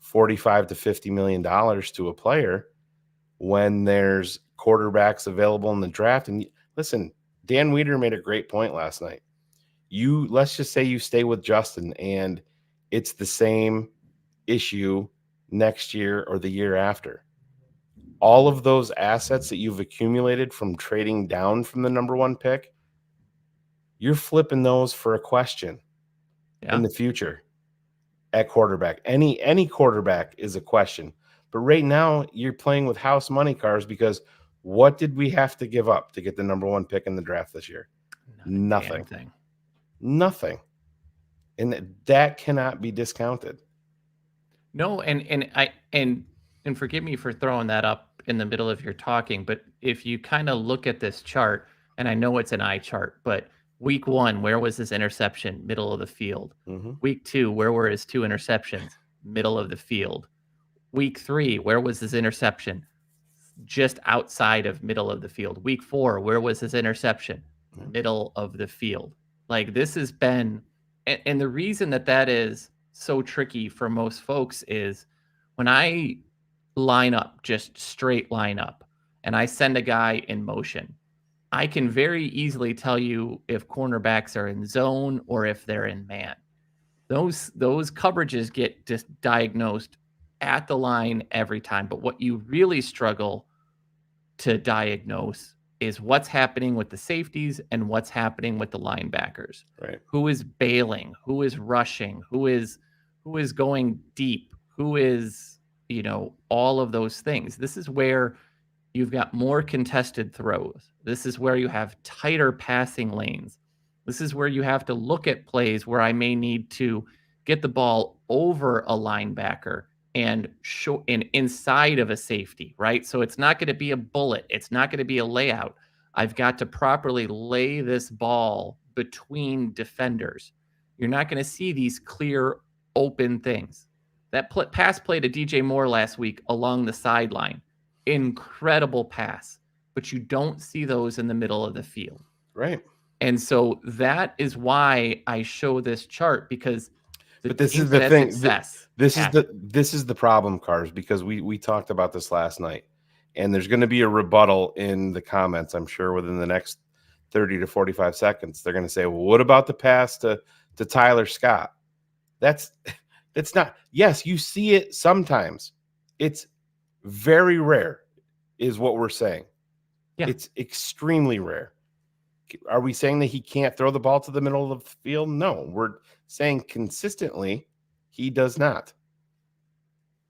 $45 to $50 million to a player. when there's quarterbacks available in the draft. And listen, Dan Weeder made a great point last night. Let's just say you stay with Justin and it's the same issue next year or the year after. All of those assets that you've accumulated from trading down from the number 1 pick, you're flipping those for a question in the future at quarterback. Any quarterback is a question. But right now you're playing with house money cars because what did we have to give up to get the number 1 pick in the draft this year? Nothing. Nothing. And that cannot be discounted. No, and forgive me for throwing that up in the middle of your talking, but if you kind of look at this chart, and I know it's an eye chart, but week 1, where was his interception? Middle of the field. Week 2, where were his 2 interceptions? Middle of the field. Week 3, where was his interception? Just outside of middle of the field. Week 4, where was his interception? Middle of the field. Like, this has been, and the reason that is so tricky for most folks is when I line up, just straight line up, and I send a guy in motion, I can very easily tell you if cornerbacks are in zone or if they're in man. Those coverages get just diagnosed at the line every time. But what you really struggle to diagnose is what's happening with the safeties and what's happening with the linebackers. Right. Who is bailing? Who is rushing? Who is going deep? Who is, all of those things. This is where you've got more contested throws. This is where you have tighter passing lanes. This is where you have to look at plays where I may need to get the ball over a linebacker and show inside of a safety, right? So it's not going to be a bullet. It's not going to be a layout. I've got to properly lay this ball between defenders. You're not going to see these clear open things. That pass play to DJ Moore last week along the sideline, incredible pass, but you don't see those in the middle of the field. Right. And so that is why I show this chart, because but this is the thing. This is the problem, Cars, because we talked about this last night, and there's going to be a rebuttal in the comments, I'm sure, within the next 30 to 45 seconds. They're going to say, well, what about the pass to Tyler Scott? That's not, yes, you see it sometimes. It's very rare is what we're saying. Yeah. It's extremely rare. Are we saying that he can't throw the ball to the middle of the field? No, we're saying consistently he does not.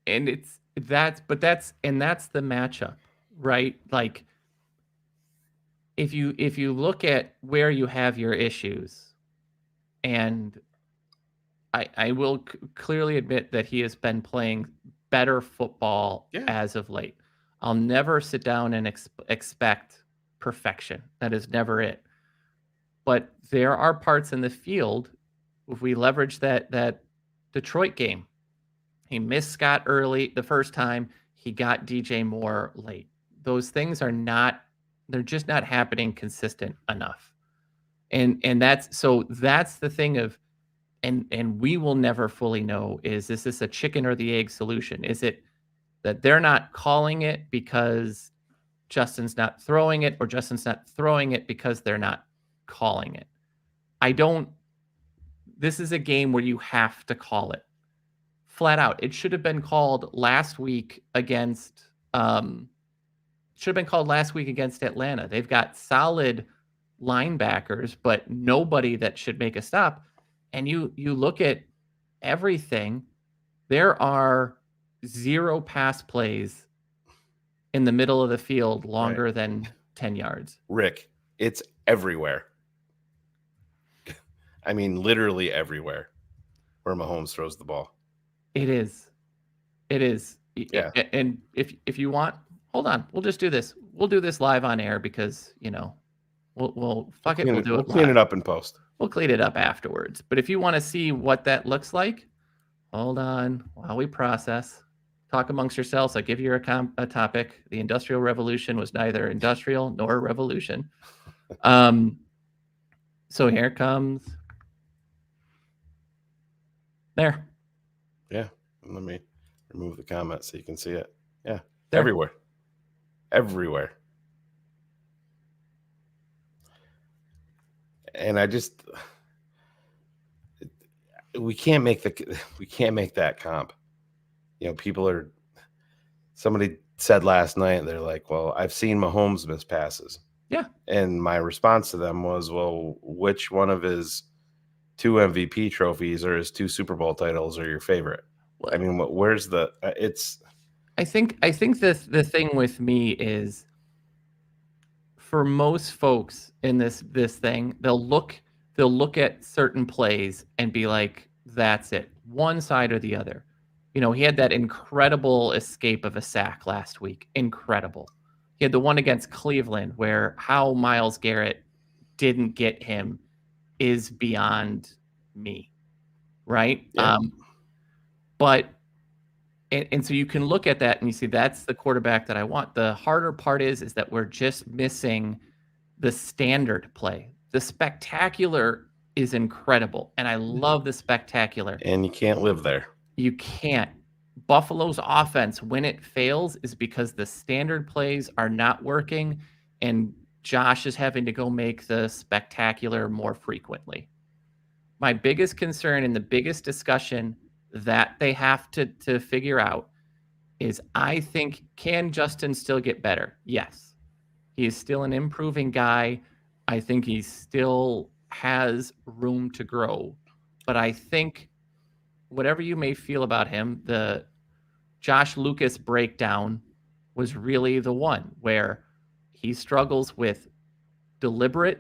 And that's the matchup, right? Like if you look at where you have your issues, and I will clearly admit that he has been playing better football as of late. I'll never sit down and expect perfection. That is never it. But there are parts in the field, if we leverage that Detroit game, he missed Scott early the first time, he got DJ Moore late. Those things they're just not happening consistent enough. And that's the thing of, and we will never fully know, is this a chicken or the egg solution? Is it that they're not calling it because Justin's not throwing it, or Justin's not throwing it because they're not calling it? This is a game where you have to call it flat out. It should have been called last week against Atlanta. They've got solid linebackers, but nobody that should make a stop. And you look at everything, there are 0 pass plays in the middle of the field longer than 10 yards. Rick, it's everywhere. I mean, literally everywhere where Mahomes throws the ball. It is. Yeah. And if you want, hold on, we'll just do this. We'll do this live on air because, we'll fuck it. We'll do it. We'll clean it up in post. We'll clean it up afterwards. But if you want to see what that looks like, hold on while we process. Talk amongst yourselves. I give you a topic. The Industrial Revolution was neither industrial nor a revolution. So here comes. There. Yeah. Let me remove the comment so you can see it. Yeah. There. Everywhere. everywhere. And we can't make that comp. Somebody said last night, they're like, well, I've seen Mahomes miss passes. Yeah. And my response to them was, well, which one of his 2 MVP trophies or his 2 Super Bowl titles are your favorite? Well, I mean, where's the it's I think the thing with me is, for most folks in this thing, they'll look at certain plays and be like, that's it, one side or the other. He had that incredible escape of a sack last week. Incredible. He had the one against Cleveland where how Myles Garrett didn't get him is beyond me. Right? Yeah. But so you can look at that and you see that's the quarterback that I want. The harder part is that we're just missing the standard play. The spectacular is incredible, and I love the spectacular. And you can't live there. You can't. Buffalo's offense, when it fails, is because the standard plays are not working, and Josh is having to go make the spectacular more frequently. My biggest concern and the biggest discussion that they have to figure out is, I think, can Justin still get better? Yes. He is still an improving guy. I think he still has room to grow. But I think whatever you may feel about him, the Josh Lucas breakdown was really the one where he struggles with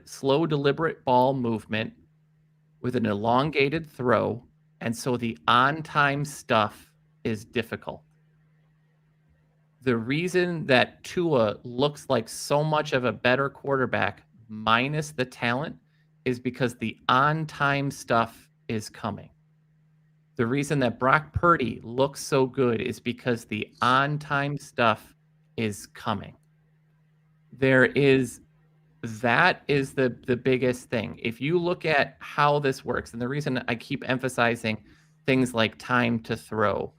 slow, deliberate ball movement with an elongated throw. And so the on-time stuff is difficult. The reason that Tua looks like so much of a better quarterback minus the talent is because the on-time stuff is coming. The reason that Brock Purdy looks so good is because the on-time stuff is coming. That is the biggest thing. If you look at how this works, and the reason I keep emphasizing things like time to throw,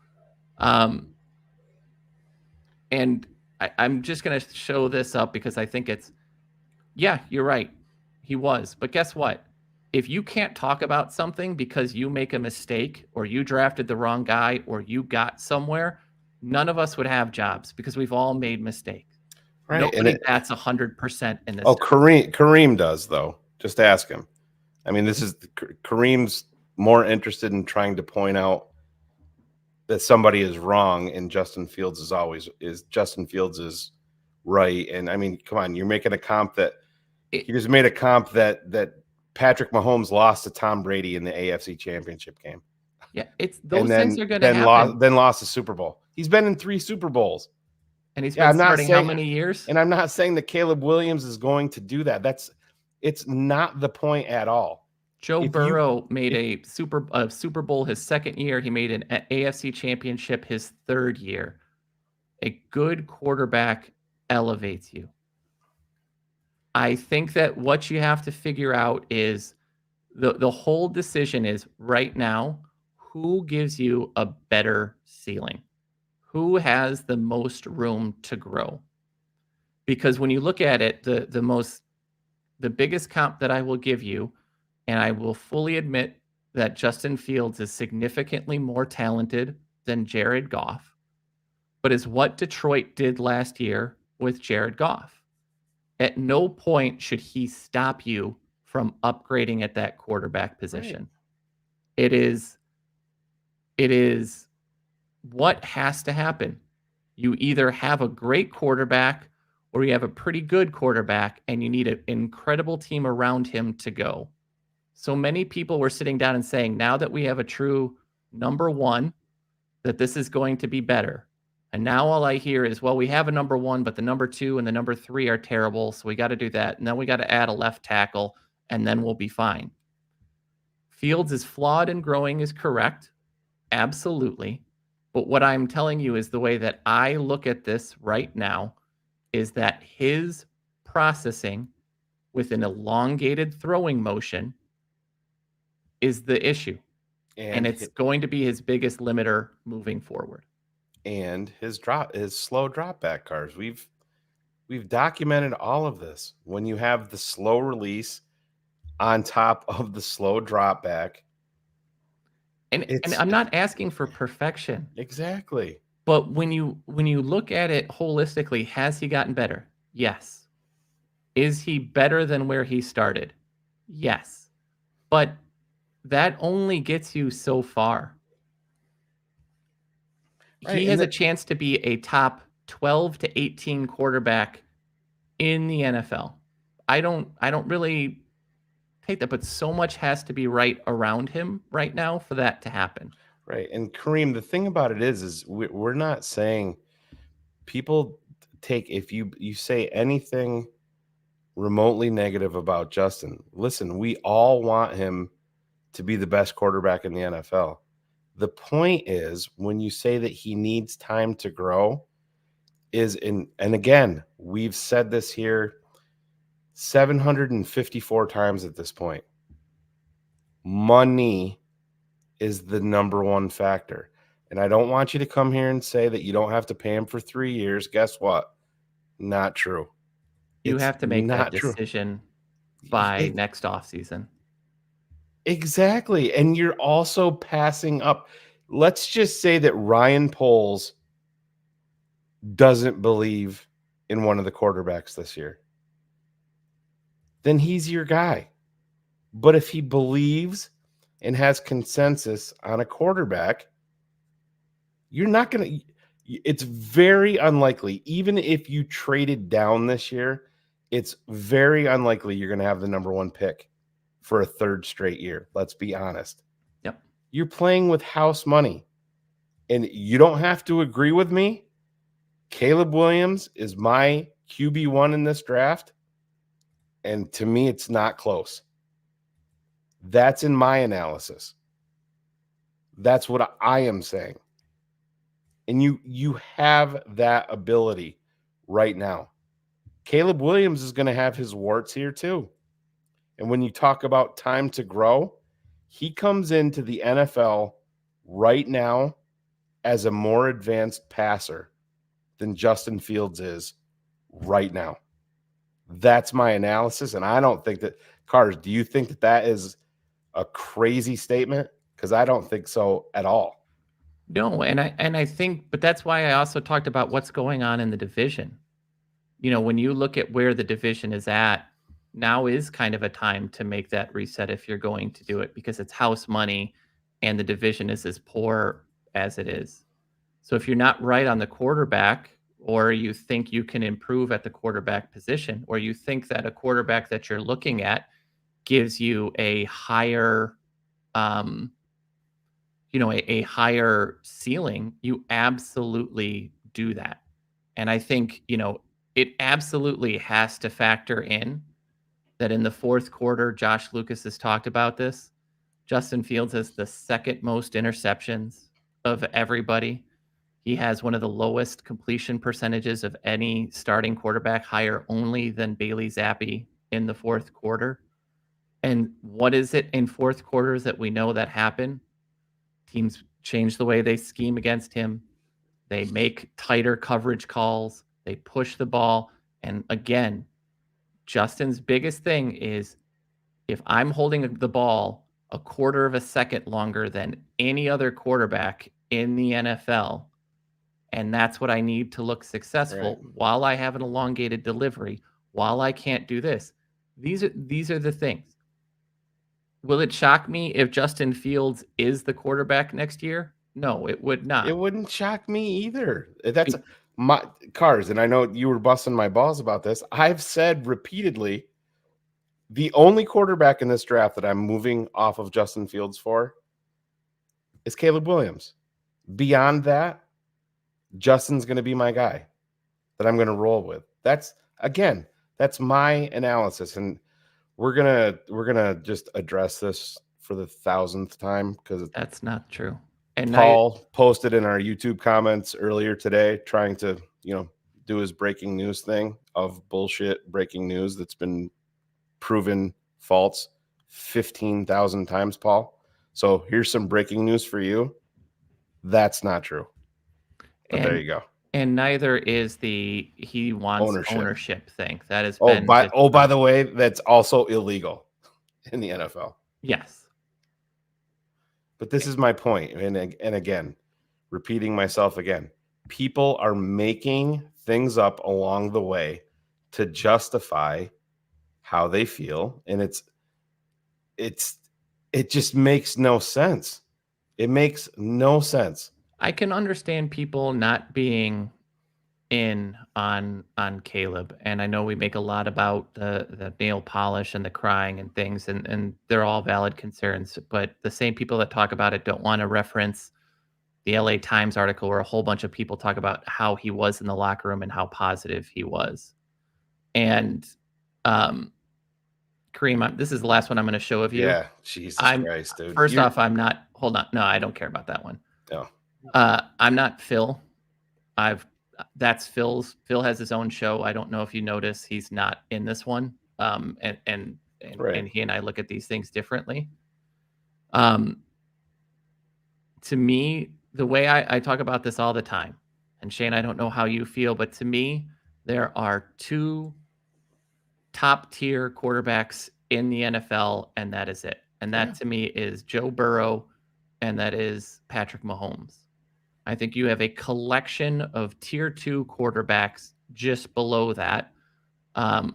and I'm just going to show this up because I think yeah, you're right. He was. But guess what? If you can't talk about something because you make a mistake or you drafted the wrong guy or you got somewhere, none of us would have jobs because we've all made mistakes. Right. Nobody bats 100% in this. Oh, Kareem does, though. Just ask him. I mean, Kareem's more interested in trying to point out that somebody is wrong, and Justin Fields is right. And I mean, come on, you're making a comp that he just made a comp that Patrick Mahomes lost to Tom Brady in the AFC Championship game. Yeah, those things are going to happen. Then lost the Super Bowl. He's been in 3 Super Bowls. And he's been starting how many years? And I'm not saying that Caleb Williams is going to do that. It's not the point at all. Joe Burrow made a Super Bowl his second year. He made an AFC Championship his third year. A good quarterback elevates you. I think that what you have to figure out is the whole decision is right now, who gives you a better ceiling? Who has the most room to grow? Because when you look at it, the biggest comp that I will give you, and I will fully admit that Justin Fields is significantly more talented than Jared Goff, but is what Detroit did last year with Jared Goff. At no point should he stop you from upgrading at that quarterback position. Right. It is what has to happen. You either have a great quarterback or you have a pretty good quarterback and you need an incredible team around him to go. So many people were sitting down and saying, now that we have a true number one, that this is going to be better. And now all I hear is, well, we have a number one, but the number 2 and the number 3 are terrible. So we got to do that. And then we got to add a left tackle and then we'll be fine. Fields is flawed and growing is correct. Absolutely. But what I'm telling you is the way that I look at this right now is that his processing with an elongated throwing motion is the issue. And it's going to be his biggest limiter moving forward. And his slow drop back cars. We've documented all of this. When you have the slow release on top of the slow drop back. And It's I'm not asking for perfection, exactly. but when you look at it holistically, has he gotten better? Yes. Is he better than where he started? Yes. But that only gets you so far. Right, He and has a chance to be a top 12 to 18 quarterback in the NFL. I don't really take that, but so much has to be right around him right now for that to happen. Right. And Kareem, the thing about it is we're not saying people take, if you say anything remotely negative about Justin, listen, we all want him to be the best quarterback in the NFL. The point is, when you say that he needs time to grow, and again, we've said this here 754 times at this point. Money is the number one factor. And I don't want you to come here and say that you don't have to pay him for 3 years. Guess what? Not true. You It's have to make that not true. decision by next offseason. Exactly. And you're also passing up. Let's just say that Ryan Poles doesn't believe in one of the quarterbacks this year. Then he's your guy. But if he believes and has consensus on a quarterback, you're not going to, it's very unlikely, even if you traded down this year, it's very unlikely you're going to have the number one pick for a third straight year. Let's be honest. Yep. You're playing with house money, and you don't have to agree with me. Caleb Williams is my QB1 in this draft, and to me, it's not close. That's in my analysis. That's what I am saying. And you have that ability right now. Caleb Williams is going to have his warts here too. And when you talk about time to grow, he comes into the NFL right now as a more advanced passer than Justin Fields is right now. That's my analysis. And I don't think that, Cars, do you think that that is a crazy statement? Because I don't think so at all. No, and I think, but that's why I also talked about what's going on in the division. You know, when you look at where the division is at, now is kind of a time to make that reset if you're going to do it, because it's house money and the division is as poor as it is. So if you're not right on the quarterback, or you think you can improve at the quarterback position, or you think that a quarterback that you're looking at gives you a higher, a higher ceiling, you absolutely do that. And I think, it absolutely has to factor in that in the fourth quarter, Josh Lucas has talked about this. Justin Fields has the second most interceptions of everybody. He has one of the lowest completion percentages of any starting quarterback, higher only than Bailey Zappi in the fourth quarter. And what is it in fourth quarters that we know that happen? Teams change the way they scheme against him. They make tighter coverage calls. They push the ball. And again, Justin's biggest thing is, if I'm holding the ball a quarter of a second longer than any other quarterback in the NFL, and that's what I need to look successful, Right. while I have an elongated delivery, while I can't do this. These are the things. Will it shock me if Justin Fields is the quarterback next year? No, it would not. It wouldn't shock me either. That's my Cars, and I know you were busting my balls about this. I've said repeatedly, the only quarterback in this draft that I'm moving off of Justin Fields for is Caleb Williams. Beyond that, Justin's going to be my guy that I'm going to roll with. That's my analysis, and we're gonna just address this for the 1,000th time, because That's not true. And Paul posted in our YouTube comments earlier today, trying to do his breaking news thing of bullshit breaking news that's been proven false 15,000 times, Paul. So here's some breaking news for you. That's not true. But there you go. And neither is he wants Ownership. ownership thing. That has Oh, been by the way, that's also illegal in the NFL. yes. But this is my point, and again, repeating myself again. People are making things up along the way to justify how they feel, and it just makes no sense. It makes no sense. I can understand people not being in on Caleb, and I know we make a lot about the nail polish and the crying and things, and they're all valid concerns, but the same people that talk about it don't want to reference the LA Times article where a whole bunch of people talk about how he was in the locker room and how positive he was. And Kareem, this is the last one I'm going to show of you. Yeah, Jesus Christ, dude. First off, I'm not. Hold on, no, I don't care about that one. No. I'm not Phil. That's Phil's. Phil has his own show. I don't know if you notice he's not in this one. And he and I look at these things differently. To me, the way I talk about this all the time, and Shane, I don't know how you feel, but to me, there are two top tier quarterbacks in the NFL, and that is it. And that to me is Joe Burrow, and that is Patrick Mahomes. I think you have a collection of tier 2 quarterbacks just below that,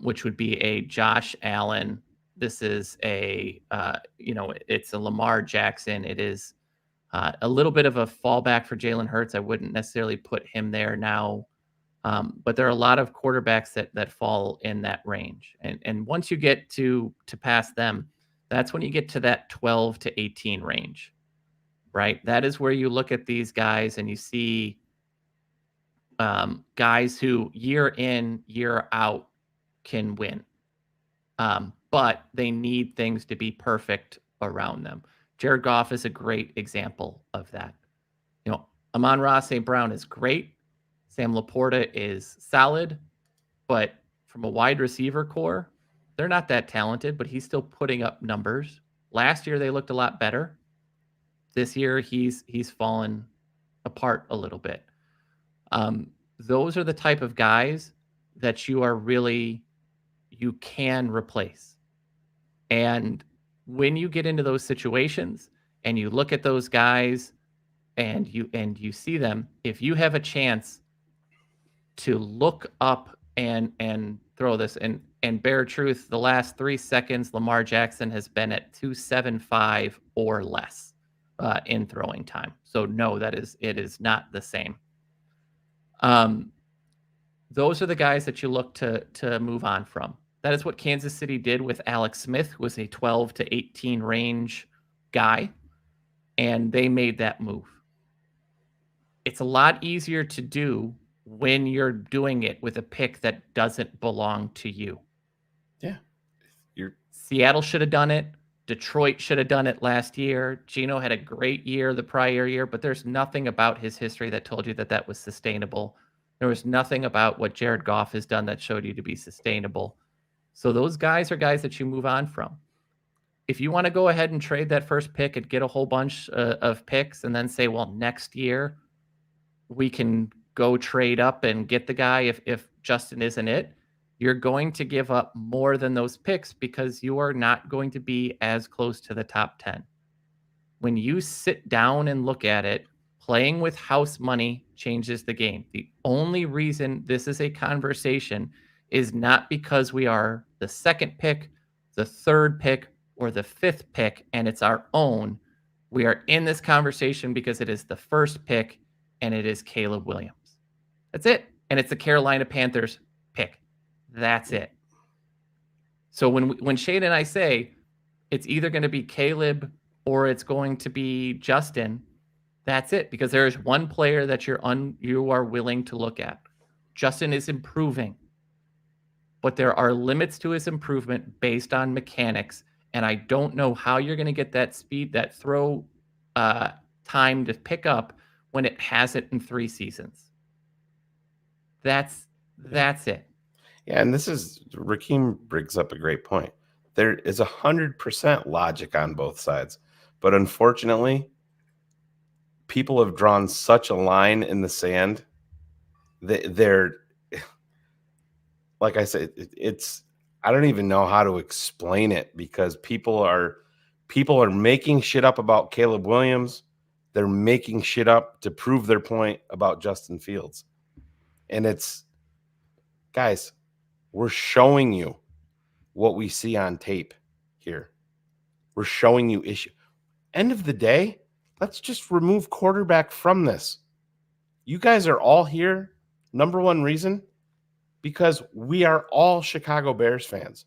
which would be a Josh Allen. This is it's a Lamar Jackson. It is a little bit of a fallback for Jalen Hurts. I wouldn't necessarily put him there now, but there are a lot of quarterbacks that fall in that range. And once you get to past them, that's when you get to that 12 to 18 range. Right. That is where you look at these guys and you see guys who year in, year out can win. But they need things to be perfect around them. Jared Goff is a great example of that. Amon-Ra St. Brown is great. Sam Laporta is solid. But from a wide receiver core, they're not that talented, but he's still putting up numbers. Last year, they looked a lot better. This year, he's fallen apart a little bit. Those are the type of guys that you can replace. And when you get into those situations and you look at those guys and you see them, if you have a chance to look up and throw this and bear truth, the last 3 seconds, Lamar Jackson has been at 275 or less. In throwing time. So no, it is not the same. Those are the guys that you look to move on from. That is what Kansas City did with Alex Smith, who was a 12 to 18 range guy, and they made that move. It's a lot easier to do when you're doing it with a pick that doesn't belong to you. Yeah. Seattle should have done it. Detroit should have done it last year. Geno had a great year the prior year, but there's nothing about his history that told you that was sustainable. There was nothing about what Jared Goff has done that showed you to be sustainable. So those guys are guys that you move on from. If you want to go ahead and trade that first pick and get a whole bunch of picks and then say, well, next year we can go trade up and get the guy if Justin isn't it, you're going to give up more than those picks because you are not going to be as close to the top 10. When you sit down and look at it, playing with house money changes the game. The only reason this is a conversation is not because we are the second pick, the third pick, or the fifth pick, and it's our own. We are in this conversation because it is the first pick, and it is Caleb Williams. That's it. And it's the Carolina Panthers pick. That's it. So when Shane and I say it's either going to be Caleb or it's going to be Justin, that's it. Because there is one player that you are willing to look at. Justin is improving, but there are limits to his improvement based on mechanics. And I don't know how you're going to get that speed, that throw time to pick up when it hasn't in 3 seasons. That's it. Yeah, and Rakeem brings up a great point. There is 100% logic on both sides. But unfortunately, people have drawn such a line in the sand they're like I said, it's I don't even know how to explain it because people are making shit up about Caleb Williams. They're making shit up to prove their point about Justin Fields. And it's, guys, we're showing you what we see on tape here. We're showing you issue. End of the day, let's just remove quarterback from this. You guys are all here. Number one reason, because we are all Chicago Bears fans.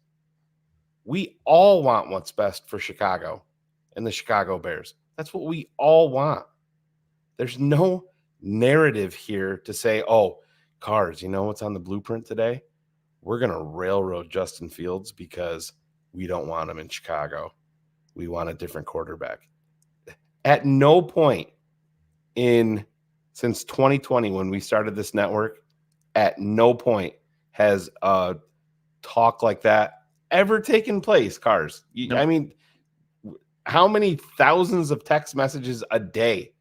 We all want what's best for Chicago and the Chicago Bears. That's what we all want. There's no narrative here to say, oh, Cars, you know what's on the blueprint today? We're going to railroad Justin Fields because we don't want him in Chicago. We want a different quarterback. At no point since 2020, when we started this network, at no point has a talk like that ever taken place, Cars. Nope. I mean, how many thousands of text messages a day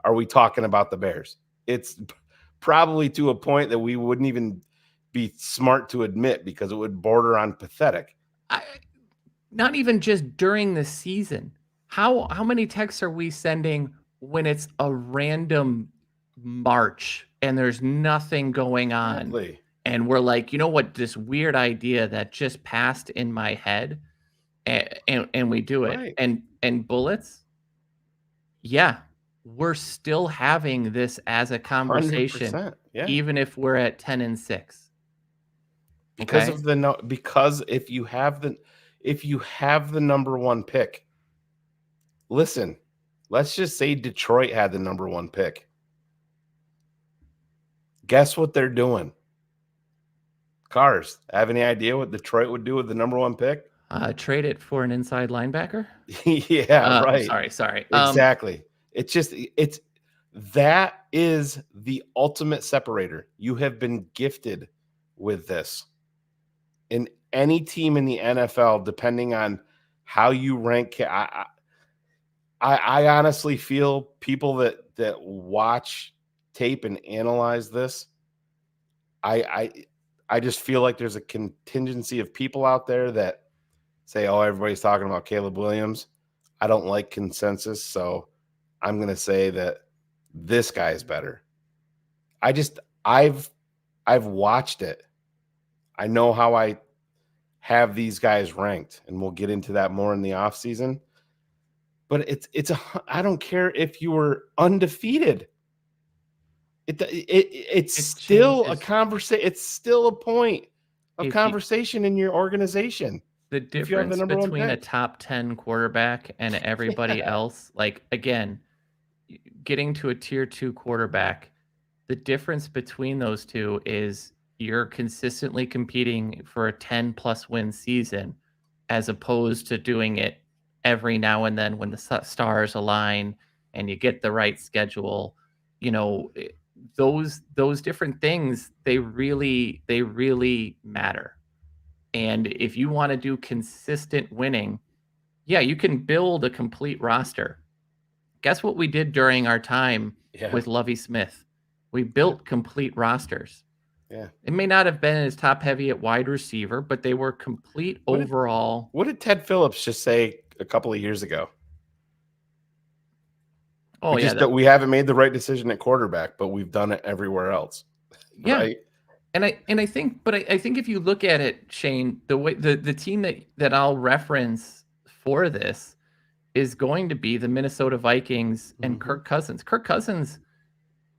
are we talking about the Bears? It's probably to a point that we wouldn't even be smart to admit because it would border on pathetic. Not even just during the season. How many texts are we sending when it's a random March and there's nothing going on? Exactly. And we're like, you know what, this weird idea that just passed in my head, and we do it. Right. And bullets, yeah, we're still having this as a conversation, 100%, yeah. even if we're at 10-6. Because Okay? of because if you have the number one pick, listen, let's just say Detroit had the number one pick. Guess what they're doing? Cars, have any idea what Detroit would do with the number one pick? Trade it for an inside linebacker. Yeah, right. Sorry. Exactly. That is the ultimate separator. You have been gifted with this. In any team in the NFL, depending on how you rank, I honestly feel people that watch tape and analyze this, I just feel like there's a contingency of people out there that say, oh, everybody's talking about Caleb Williams. I don't like consensus, so I'm going to say that this guy is better. I've watched it. I know how I have these guys ranked, and we'll get into that more in the offseason. But I don't care if you were undefeated. It's still a conversation. It's still a point of conversation in your organization. The difference between a top 10 quarterback and everybody else, like, again, getting to a tier 2 quarterback, the difference between those two is you're consistently competing for a 10 plus win season, as opposed to doing it every now and then when the stars align and you get the right schedule. You know, those different things, they really matter. And if you want to do consistent winning, yeah, you can build a complete roster. Guess what we did during our time with Lovie Smith? We built complete rosters. Yeah. It may not have been as top heavy at wide receiver, but they were complete overall. What did Ted Phillips just say a couple of years ago? Oh, we haven't made the right decision at quarterback, but we've done it everywhere else. Yeah. Right? And I think if you look at it, Shane, the way the team that I'll reference for this is going to be the Minnesota Vikings and Kirk Cousins. Kirk Cousins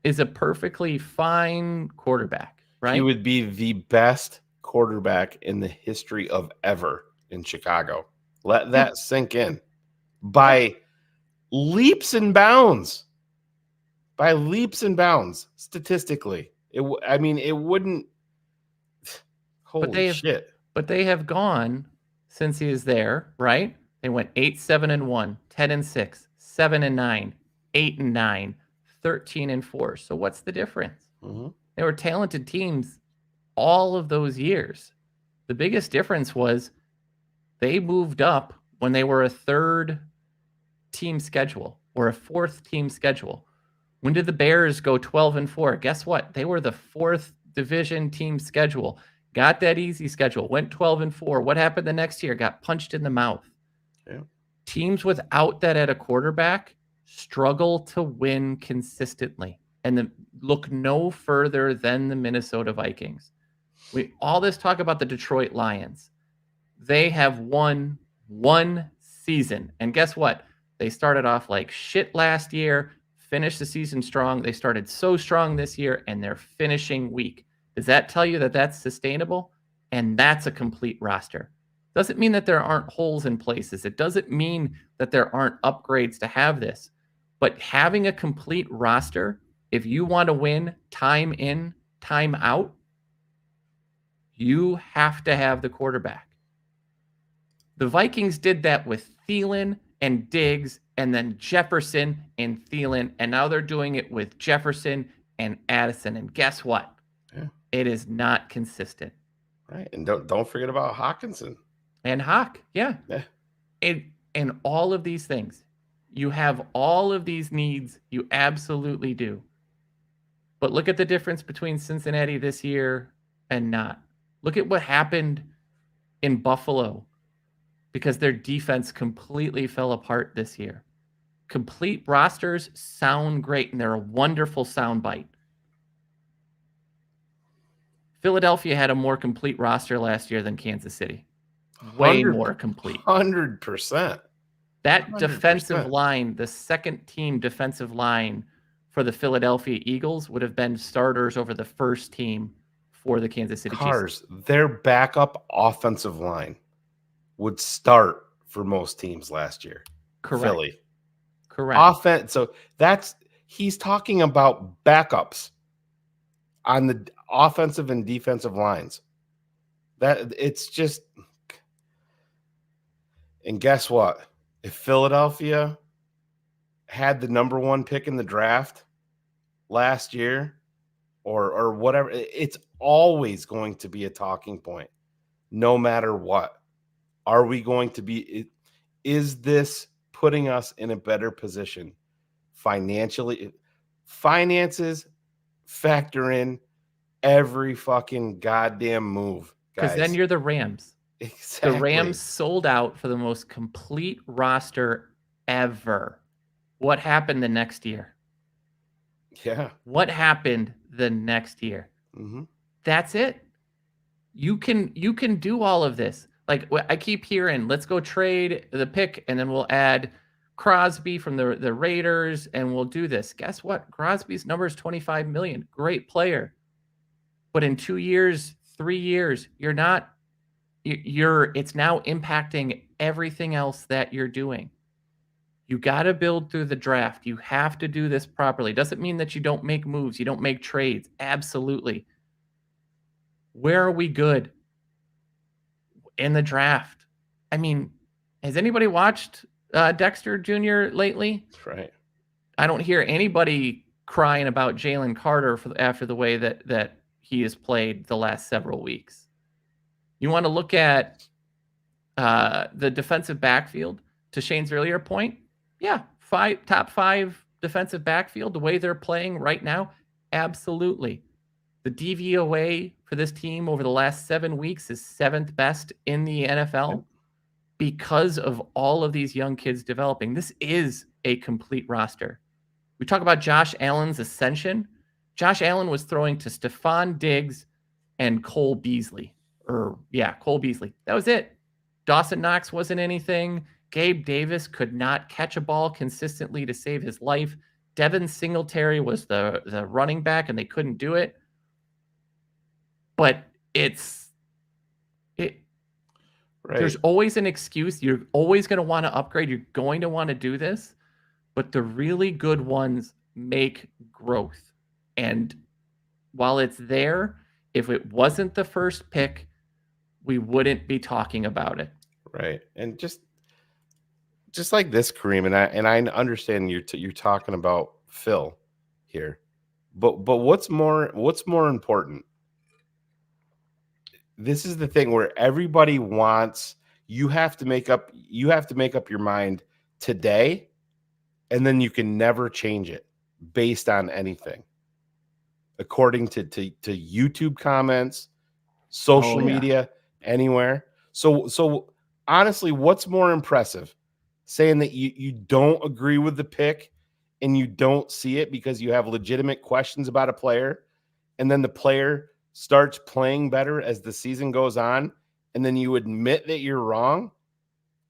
is a perfectly fine quarterback, right? He would be the best quarterback in the history of ever in Chicago. Let that sink in. By leaps and bounds. By leaps and bounds, statistically. It wouldn't. Holy shit! But they have gone since he is there, right? They went 8-7-1, 10-6, 7-9, 8-9, 13-4. So what's the difference? Mm-hmm. They were talented teams all of those years. The biggest difference was they moved up when they were a third team schedule or a fourth team schedule. When did the Bears go 12-4? Guess what? They were the 4th division team schedule. Got that easy schedule. Went 12-4. What happened the next year? Got punched in the mouth. Yeah. Teams without that at a quarterback struggle to win consistently. And look no further than the Minnesota Vikings. We all this talk about the Detroit Lions. They have won one season. And guess what? They started off like shit last year, finished the season strong. They started so strong this year, and they're finishing weak. Does that tell you that that's sustainable? And that's a complete roster. Doesn't mean that there aren't holes in places. It doesn't mean that there aren't upgrades to have this. But having a complete roster, if you want to win time in, time out, you have to have the quarterback. The Vikings did that with Thielen and Diggs, and then Jefferson and Thielen, and now they're doing it with Jefferson and Addison. And guess what? Yeah. It is not consistent. Right. And don't forget about Hawkinson. And Hawk, yeah. And all of these things. You have all of these needs. You absolutely do. But look at the difference between Cincinnati this year and not. Look at what happened in Buffalo because their defense completely fell apart this year. Complete rosters sound great, and they're a wonderful soundbite. Philadelphia had a more complete roster last year than Kansas City. Way more complete. 100%. That 100%. defensive line, the second team defensive line for the Philadelphia Eagles would have been starters over the first team for the Kansas City Chiefs. Their backup offensive line would start for most teams last year. Correct. Philly. Correct. Offense. So he's talking about backups on the offensive and defensive lines. That it's just, and guess what? If Philadelphia had the number 1 pick in the draft last year or whatever, it's always going to be a talking point, no matter what. Are we going to be, is this putting us in a better position financially? Finances factor in every fucking goddamn move, guys. Because then you're the Rams. Exactly. The Rams sold out for the most complete roster ever. What happened the next year? Yeah. What happened the next year? Mm-hmm. That's it. You can do all of this. Like I keep hearing, let's go trade the pick, and then we'll add Crosby from the Raiders, and we'll do this. Guess what? Crosby's number is $25 million. Great player. But in 2 years, 3 years, it's now impacting everything else that you're doing. You got to build through the draft. You have to do this properly. Doesn't mean that you don't make moves. You don't make trades. Absolutely. Where are we good in the draft? I mean, has anybody watched Dexter Jr. lately? That's right. I don't hear anybody crying about Jalen Carter after the way that he has played the last several weeks. You want to look at the defensive backfield, to Shane's earlier point? Yeah, top 5 defensive backfield, the way they're playing right now, absolutely. The DVOA for this team over the last 7 weeks is 7th best in the NFL because of all of these young kids developing. This is a complete roster. We talk about Josh Allen's ascension. Josh Allen was throwing to Stephon Diggs and Cole Beasley. Cole Beasley. That was it. Dawson Knox wasn't anything. Gabe Davis could not catch a ball consistently to save his life. Devin Singletary was the running back, and they couldn't do it. But Right. There's always an excuse. You're always going to want to upgrade. You're going to want to do this. But the really good ones make growth. And while it's there, if it wasn't the first pick, we wouldn't be talking about it. Right. And just like this, Kareem, and I understand you're talking about Phil here, but what's more important? This is the thing where everybody wants, you have to make up your mind today, and then you can never change it based on anything, according to YouTube comments, social media, anywhere. So honestly, what's more impressive? Saying that you don't agree with the pick and you don't see it because you have legitimate questions about a player, and then the player starts playing better as the season goes on, and then you admit that you're wrong,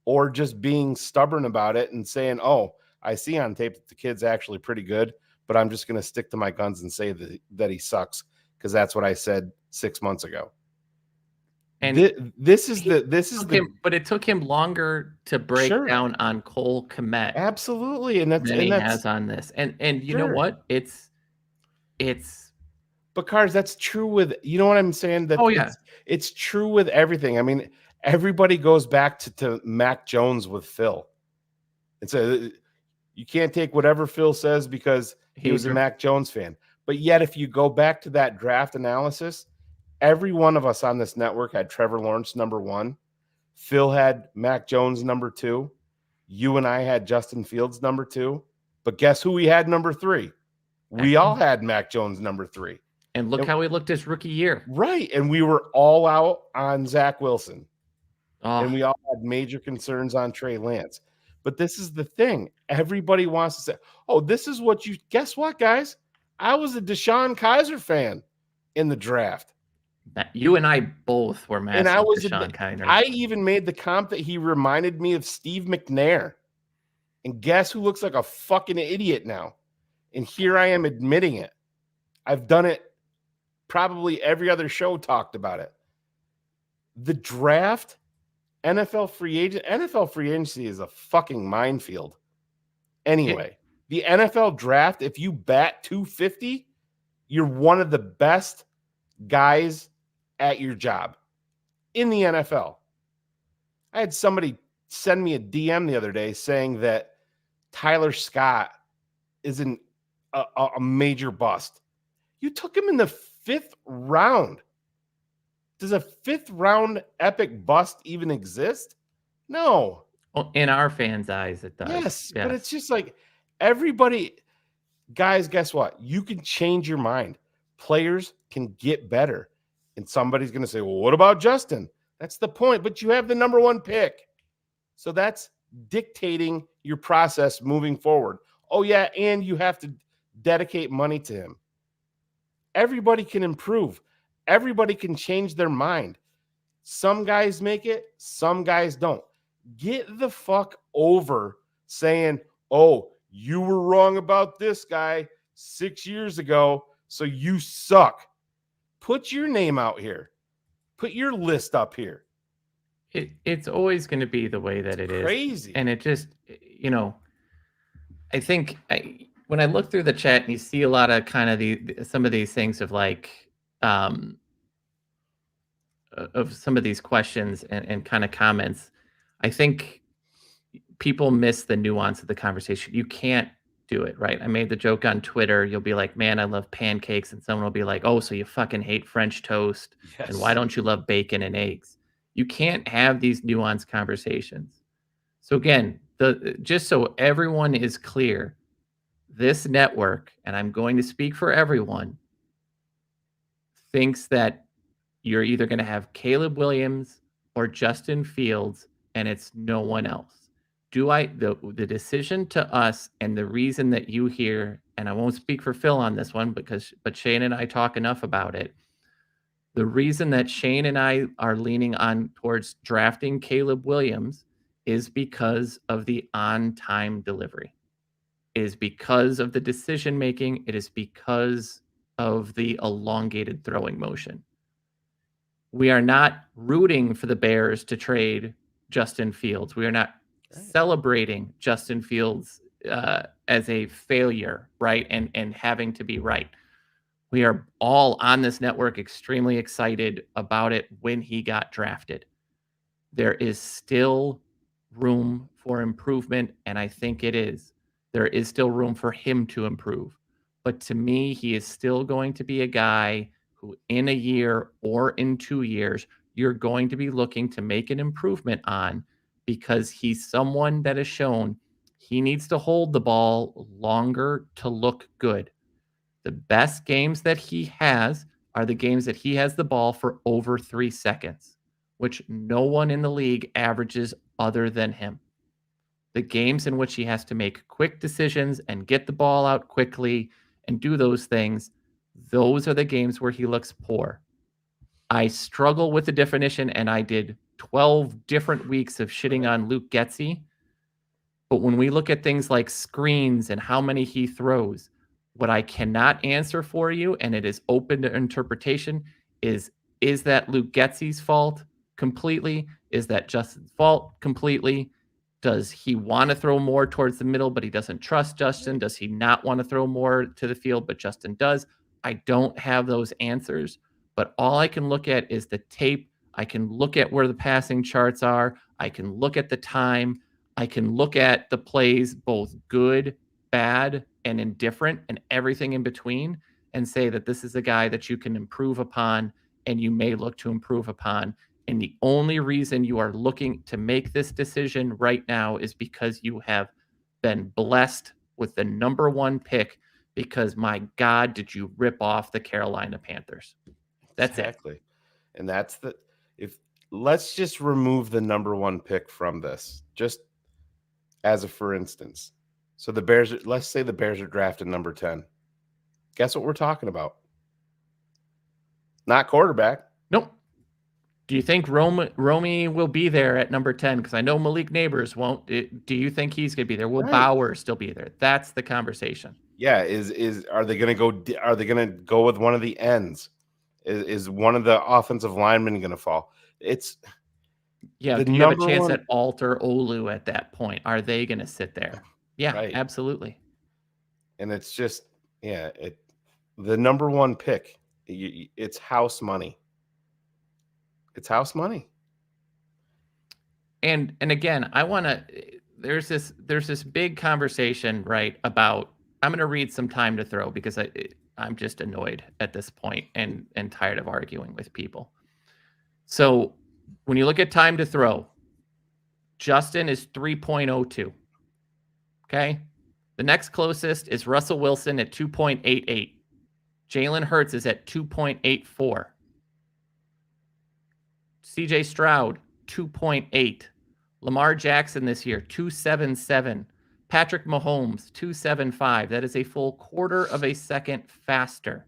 or just being stubborn about it and saying, oh, I see on tape that the kid's actually pretty good, but I'm just going to stick to my guns and say that he sucks because that's what I said 6 months ago. And this is the but it took him longer to break down on Cole Kmet. Absolutely. And that's has on this. And you know what? It's but Cars, that's true with, you know what I'm saying? That it's true with everything. I mean, everybody goes back to Mac Jones with Phil. It's you can't take whatever Phil says because he was a Mac Jones fan. But yet, if you go back to that draft analysis, every one of us on this network had Trevor Lawrence number 1. Phil had Mac Jones number 2. You and I had Justin Fields number 2. But guess who we had number 3? We all had Mac Jones number 3. And look how he looked his rookie year. Right. And we were all out on Zach Wilson. And we all had major concerns on Trey Lance. But this is the thing. Everybody wants to say, oh, this is what you – guess what, guys? I was a DeShone Kizer fan in the draft. You and I both were massive DeShone Kizer. I even made the comp that he reminded me of Steve McNair. And guess who looks like a fucking idiot now? And here I am admitting it. I've done it. Probably every other show talked about it. The draft, NFL free agency is a fucking minefield. Anyway, the NFL draft, if you bat 250, you're one of the best guys at your job in the NFL. I had somebody send me a DM the other day saying that Tyler Scott isn't a major bust. You took him in the 5th round. Does a 5th round epic bust even exist? No. Well, in our fans' eyes, it does. Yes, but it's just like everybody, guys, guess what? You can change your mind. Players can get better. And somebody's going to say, well, what about Justin? That's the point. But you have the number 1 pick. So that's dictating your process moving forward. Oh, yeah, and you have to dedicate money to him. Everybody can improve. Everybody can change their mind. Some guys make it, some guys don't. Get the fuck over saying, oh, you were wrong about this guy 6 years ago, so you suck. Put your name out here. Put your list up here. It's always going to be the way that it is. Crazy. And it just, I think when I look through the chat and you see a lot of kind of some of these things of like, of some of these questions and kind of comments, I think people miss the nuance of the conversation. You can't do it, right? I made the joke on Twitter. You'll be like, man, I love pancakes. And someone will be like, oh, so you fucking hate French toast. Yes. And why don't you love bacon and eggs? You can't have these nuanced conversations. So again, just so everyone is clear, this network, and I'm going to speak for everyone, thinks that you're either going to have Caleb Williams or Justin Fields, and it's no one else. The decision to us, and the reason that you hear, and I won't speak for Phil on this one but Shane and I talk enough about it. The reason that Shane and I are leaning on towards drafting Caleb Williams is because of the on-time delivery. It is because of the decision making. It is because of the elongated throwing motion. We are not rooting for the Bears to trade Justin Fields. We are not celebrating Justin Fields as a failure, right? And having to be right. We are all on this network extremely excited about it when he got drafted. There is still room for improvement, and I think it is. There is still room for him to improve. But to me, he is still going to be a guy who in a year or in 2 years, you're going to be looking to make an improvement on, because he's someone that has shown He needs to hold the ball longer to look good. The best games that he has are the games that he has the ball for over 3 seconds, which no one in the league averages other than him. The games in which he has to make quick decisions and get the ball out quickly and do those things, those are the games where he looks poor. I struggle with the definition, and I did 12 different weeks of shitting on Luke Getsy. But when we look at things like screens and how many he throws, what I cannot answer for you, and it is open to interpretation, is that Luke Getsy's fault completely? Is that Justin's fault completely? Does he want to throw more towards the middle, but he doesn't trust Justin? Does he not want to throw more to the field, but Justin does? I don't have those answers, but all I can look at is the tape. I can look at where the passing charts are. I can look at the time. I can look at the plays, both good, bad, and indifferent, and everything in between, and say that this is a guy that you can improve upon and you may look to improve upon. And the only reason you are looking to make this decision right now is because you have been blessed with the number 1 pick, because my God, did you rip off the Carolina Panthers? That's exactly. And that's let's just remove the number 1 pick from this, just as a for instance. So the Bears, let's say the Bears are drafted number 10. Guess what we're talking about? Not quarterback. Nope. Do you think Romy will be there at number 10? Because I know Malik Neighbors won't. Do you think he's going to be there? Will Bauer still be there? That's the conversation. Yeah. Are they going to go? Are they going to go with one of the ends? Is one of the offensive linemen going to fall? It's do you have a chance at Alter Olu at that point? Are they going to sit there? Yeah, right. Absolutely. And it's just the number 1 pick. It's house money. It's house money. And again, I want to. There's this big conversation, right, about. I'm going to read some time to throw because I'm just annoyed at this point and tired of arguing with people. So when you look at time to throw, Justin is 3.02. Okay, the next closest is Russell Wilson at 2.88. Jalen Hurts is at 2.84. CJ Stroud, 2.8. Lamar Jackson this year, 2.77. Patrick Mahomes, 2.75. That is a full quarter of a second faster.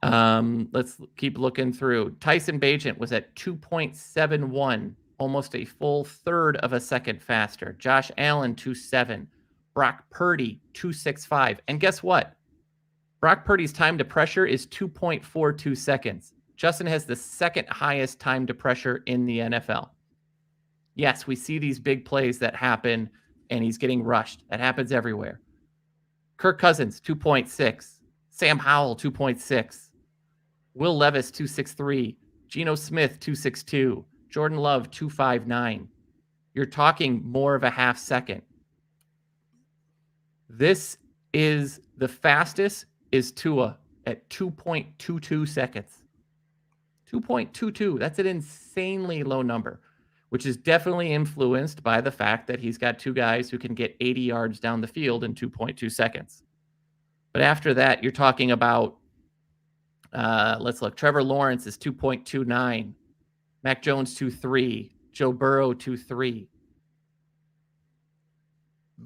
Let's keep looking through. Tyson Bagent was at 2.71, almost a full third of a second faster. Josh Allen, 2.7. Brock Purdy, 2.65. And guess what? Brock Purdy's time to pressure is 2.42 seconds. Justin has the second highest time to pressure in the NFL. Yes, we see these big plays that happen, and he's getting rushed. That happens everywhere. Kirk Cousins, 2.6. Sam Howell, 2.6. Will Levis, 2.63. Geno Smith, 2.62. Jordan Love, 2.59. You're talking more of a half second. This is the fastest is Tua at 2.22 seconds. 2.22. That's an insanely low number, which is definitely influenced by the fact that he's got 2 guys who can get 80 yards down the field in 2.2 seconds. But after that, you're talking about, let's look. Trevor Lawrence is 2.29. Mac Jones, 2.3. Joe Burrow, 2.3.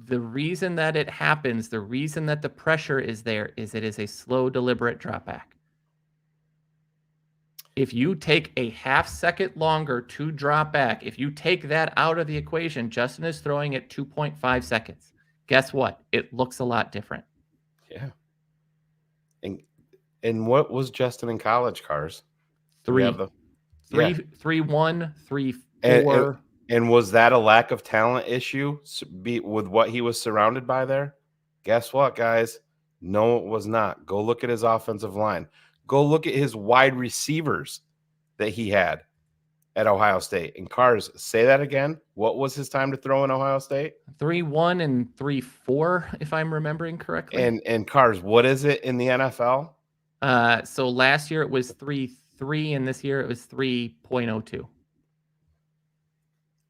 The reason that it happens, the reason that the pressure is there, is it is a slow, deliberate drop back. If you take a half second longer to drop back, if you take that out of the equation, Justin is throwing at 2.5 seconds. Guess what? It looks a lot different. Yeah. And what was Justin in college, Cars? 3-1, 3-4. And was that a lack of talent issue with what he was surrounded by there? Guess what, guys? No, it was not. Go look at his offensive line. Go look at his wide receivers that he had at Ohio State. And Cars, say that again. What was his time to throw in Ohio State? 3-1 and 3-4, if I'm remembering correctly. And Cars, what is it in the NFL? So last year it was 3.3, and this year it was 3.02.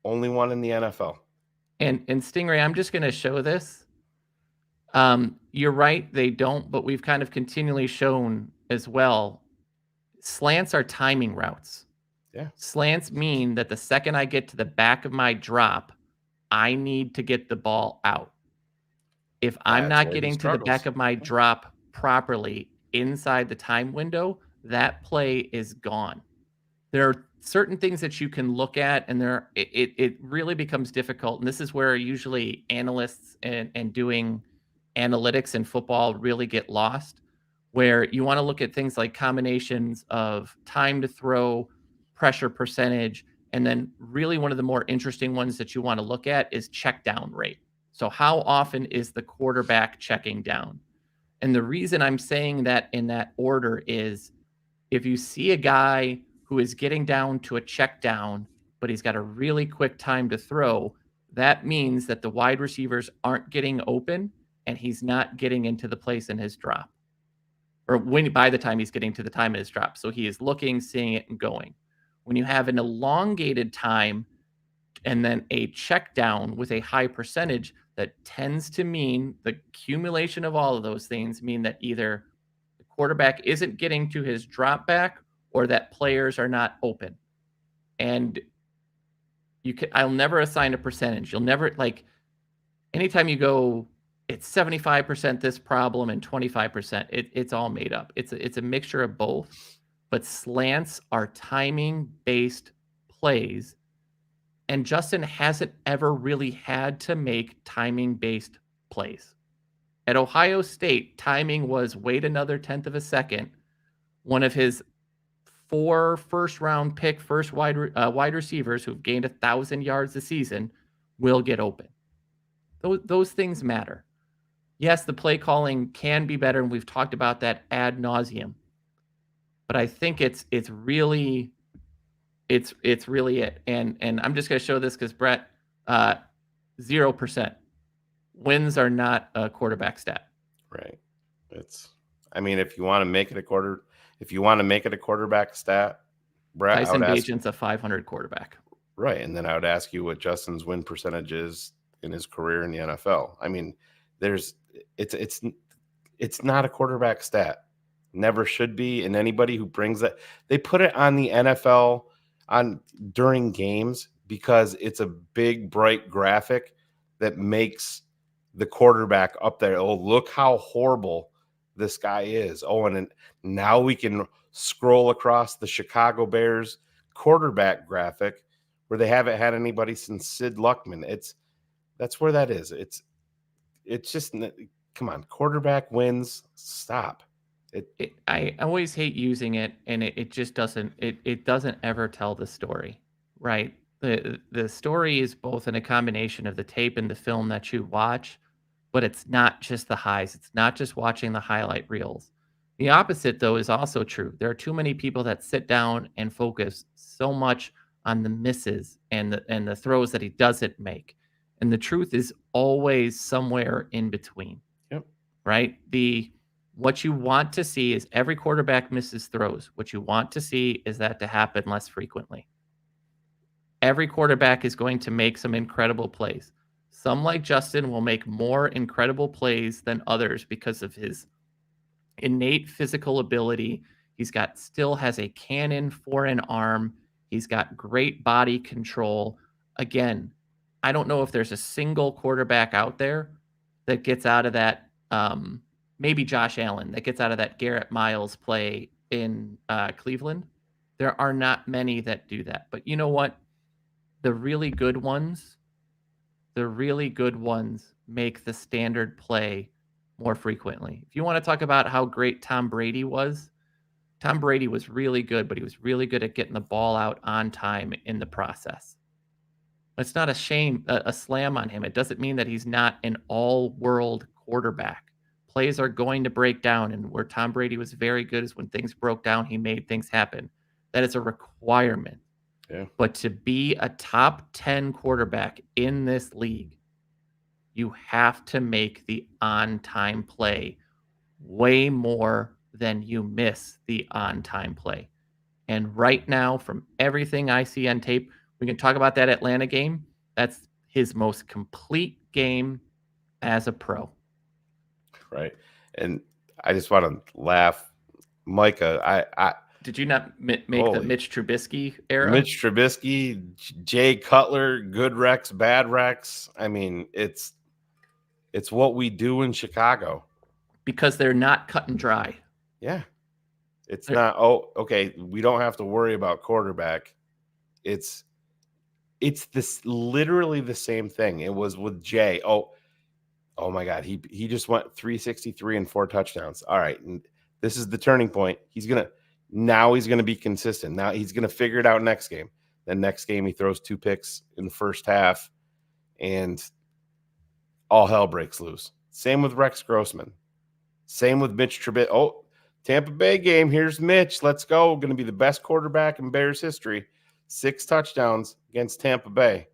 Only one in the NFL. And Stingray, I'm just going to show this. You're right, they don't, but we've kind of continually shown as well. Slants are timing routes. Yeah. Slants mean that the second I get to the back of my drop, I need to get the ball out. If I'm That's not where he getting to the back struggles. of my drop properly inside the time window, that play is gone. There are certain things that you can look at, and it really becomes difficult. And this is where usually analysts and doing analytics in football really get lost, where you want to look at things like combinations of time to throw, pressure percentage, and then really one of the more interesting ones that you want to look at is check down rate. So how often is the quarterback checking down? And the reason I'm saying that in that order is if you see a guy who is getting down to a check down, but he's got a really quick time to throw, that means that the wide receivers aren't getting open and he's not getting into the place in his drop. Or by the time he's getting to the time in his drop. So he is looking, seeing it, and going. When you have an elongated time and then a check down with a high percentage, that tends to mean the accumulation of all of those things mean that either the quarterback isn't getting to his drop back or that players are not open. And I'll never assign a percentage. You'll never, like, anytime you go, it's 75% this problem and 25%, it's all made up. It's a mixture of both, but slants are timing based plays. And Justin hasn't ever really had to make timing based plays. At Ohio State, timing was wait another 10th of a second. One of his 4 first-round pick, wide receivers who've gained 1,000 yards this season will get open. Those things matter. Yes, the play calling can be better, and we've talked about that ad nauseum. But I think it's really it. And I'm just going to show this because Brett, 0%. Wins are not a quarterback stat. Right. If you want to make it a quarterback stat, Brett, Tyson Bagent's a 500 quarterback. Right. And then I would ask you what Justin's win percentage is in his career in the NFL. I mean, it's not a quarterback stat. Never should be. And anybody who brings that, they put it on the NFL during games because it's a big, bright graphic that makes the quarterback up there. Oh, look how horrible this guy is. Oh, and now we can scroll across the Chicago Bears quarterback graphic where they haven't had anybody since Sid Luckman. That's where that is. It's just, come on, quarterback wins. Stop. I always hate using it, and it just doesn't. It doesn't ever tell the story, right? The story is both in a combination of the tape and the film that you watch, but it's not just the highs. It's not just watching the highlight reels. The opposite, though, is also true. There are too many people that sit down and focus so much on the misses and the throws that he doesn't make, and the truth is always somewhere in between. Yep. Right. What you want to see is every quarterback misses throws. What you want to see is that to happen less frequently. Every quarterback is going to make some incredible plays. Some, like Justin, will make more incredible plays than others because of his innate physical ability. Still has a cannon for an arm. He's got great body control. Again, I don't know if there's a single quarterback out there that gets out of that. Maybe Josh Allen that gets out of that Garrett Miles play in Cleveland. There are not many that do that. But you know what? The really good ones make the standard play more frequently. If you want to talk about how great Tom Brady was really good, but he was really good at getting the ball out on time in the process. It's not a slam on him. It doesn't mean that he's not an all-world quarterback. Plays are going to break down, and where Tom Brady was very good is when things broke down, he made things happen. That is a requirement. Yeah. But to be a top 10 quarterback in this league, you have to make the on-time play way more than you miss the on-time play. And right now, from everything I see on tape, we can talk about that Atlanta game. That's his most complete game as a pro. Right. And I just want to laugh. Micah, Did you not make the Holy. Mitch Trubisky era? Mitch Trubisky, Jay Cutler, good Rex, bad Rex. I mean, it's what we do in Chicago. Because they're not cut and dry. Yeah. It's not, oh, okay, we don't have to worry about quarterback. It's this literally the same thing. It was with Jay. Oh my God. He just went 363 and 4 touchdowns. All right. And this is the turning point. He's going to be consistent. Now he's going to figure it out next game. Then next game, he throws 2 picks in the first half and all hell breaks loose. Same with Rex Grossman. Same with Mitch Trubisky. Oh, Tampa Bay game. Here's Mitch. Let's go. Going to be the best quarterback in Bears history. 6 touchdowns against Tampa Bay.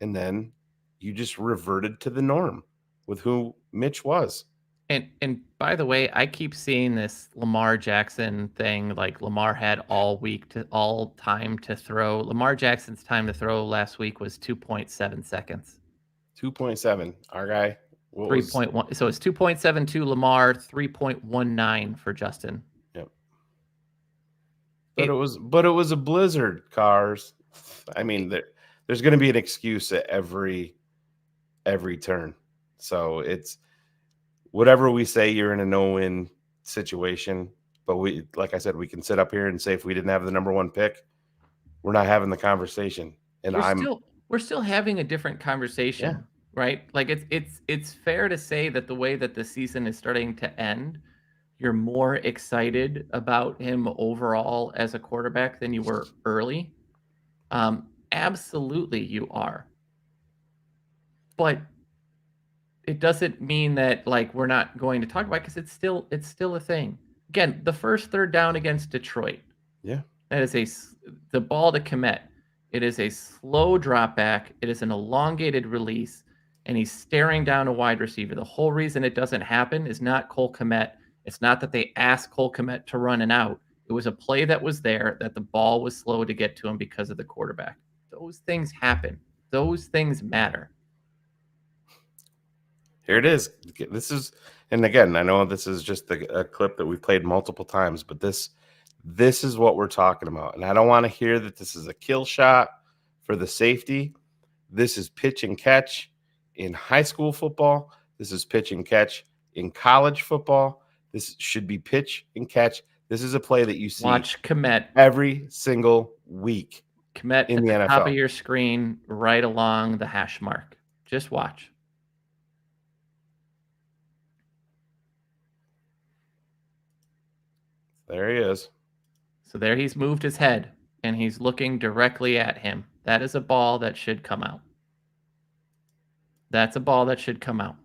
And then you just reverted to the norm with who Mitch was. And by the way, I keep seeing this Lamar Jackson thing, like Lamar had all time to throw. Lamar Jackson's time to throw last week was 2.7 seconds. 2.7. Our guy. 3.1. So it's 2.72 Lamar, 3.19 for Justin. Yep. But it was a blizzard, Cars. I mean, there's going to be an excuse at every turn. So it's whatever we say, you're in a no-win situation. But like I said, we can sit up here and say if we didn't have the number 1 pick, we're not having the conversation. And we're still having a different conversation. Yeah. Right? Like it's fair to say that the way that the season is starting to end, you're more excited about him overall as a quarterback than you were early. Absolutely you are. But it doesn't mean that like we're not going to talk about it because it's still a thing. Again, the first third down against Detroit. Yeah. That is the ball to Kmet. It is a slow drop back. It is an elongated release. And he's staring down a wide receiver. The whole reason it doesn't happen is not Cole Kmet. It's not that they asked Cole Kmet to run an out. It was a play that was there that the ball was slow to get to him because of the quarterback. Those things happen. Those things matter. Here it is. And again, I know this is just a clip that we've played multiple times, but this is what we're talking about. And I don't want to hear that this is a kill shot for the safety. This is pitch and catch. In high school football, this is pitch and catch. In college football, this should be pitch and catch. This is a play that you see Watch Kmet every single week. Kmet in at the the NFL. top of your screen, right along the hash mark. Just watch. There he is. So there he's moved his head, and he's looking directly at him. That is a ball that should come out. That's a ball that should come out.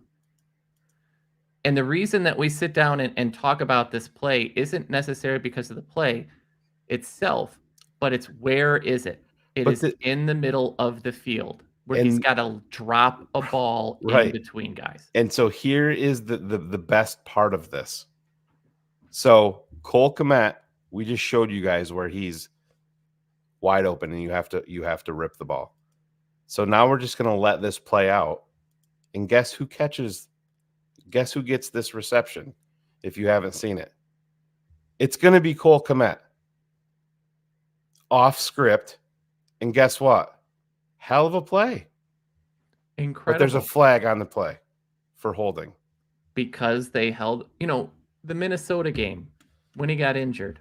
And the reason that we sit down and talk about this play isn't necessarily because of the play itself, but it's where is it? It is in the middle of the field where he's got to drop a ball in between guys. And so here is the best part of this. So Cole Kmet, we just showed you guys where he's wide open and you have to rip the ball. So now we're just going to let this play out. And guess who gets this reception if you haven't seen it? It's going to be Cole Kmet. Off script. And guess what? Hell of a play. Incredible. But there's a flag on the play for holding. Because they held, the Minnesota game when he got injured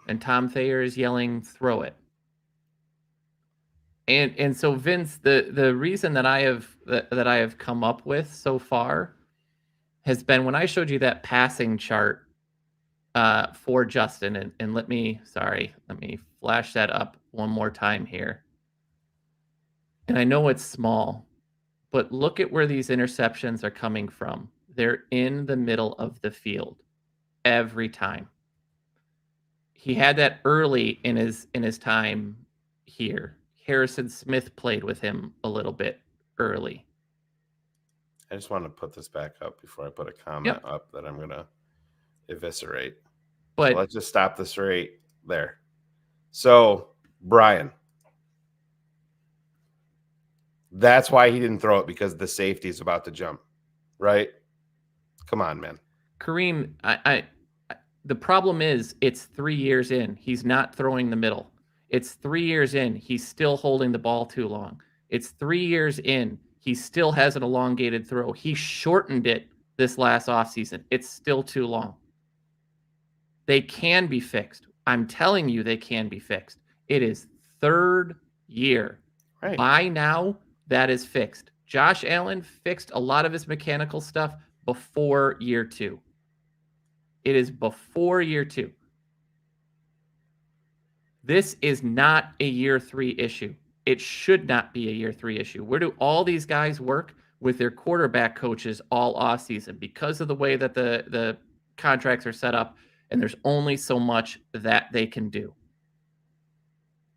and Tom Thayer is yelling, throw it. And so Vince, the reason that I have come up with so far has been when I showed you that passing chart for Justin, and let me flash that up one more time here. And I know it's small, but look at where these interceptions are coming from. They're in the middle of the field every time. He had that early in his time here. Harrison Smith played with him a little bit early. I just want to put this back up before I put a comment up that I'm going to eviscerate. But so let's just stop this right there. So, Brian, That's why he didn't throw it, because the safety is about to jump, right? Come on, man. Kareem, the problem is it's 3 years in. He's not throwing the middle. It's 3 years in. He's still holding the ball too long. It's 3 years in. He still has an elongated throw. He shortened it this last offseason. It's still too long. They can be fixed. I'm telling you, they can be fixed. It is 3rd year. Right. By now, that is fixed. Josh Allen fixed a lot of his mechanical stuff before year 2. It is before year 2. This is not a year 3 issue. It should not be a year 3 issue. Where do all these guys work? With their quarterback coaches all offseason, because of the way that the contracts are set up, and there's only so much that they can do.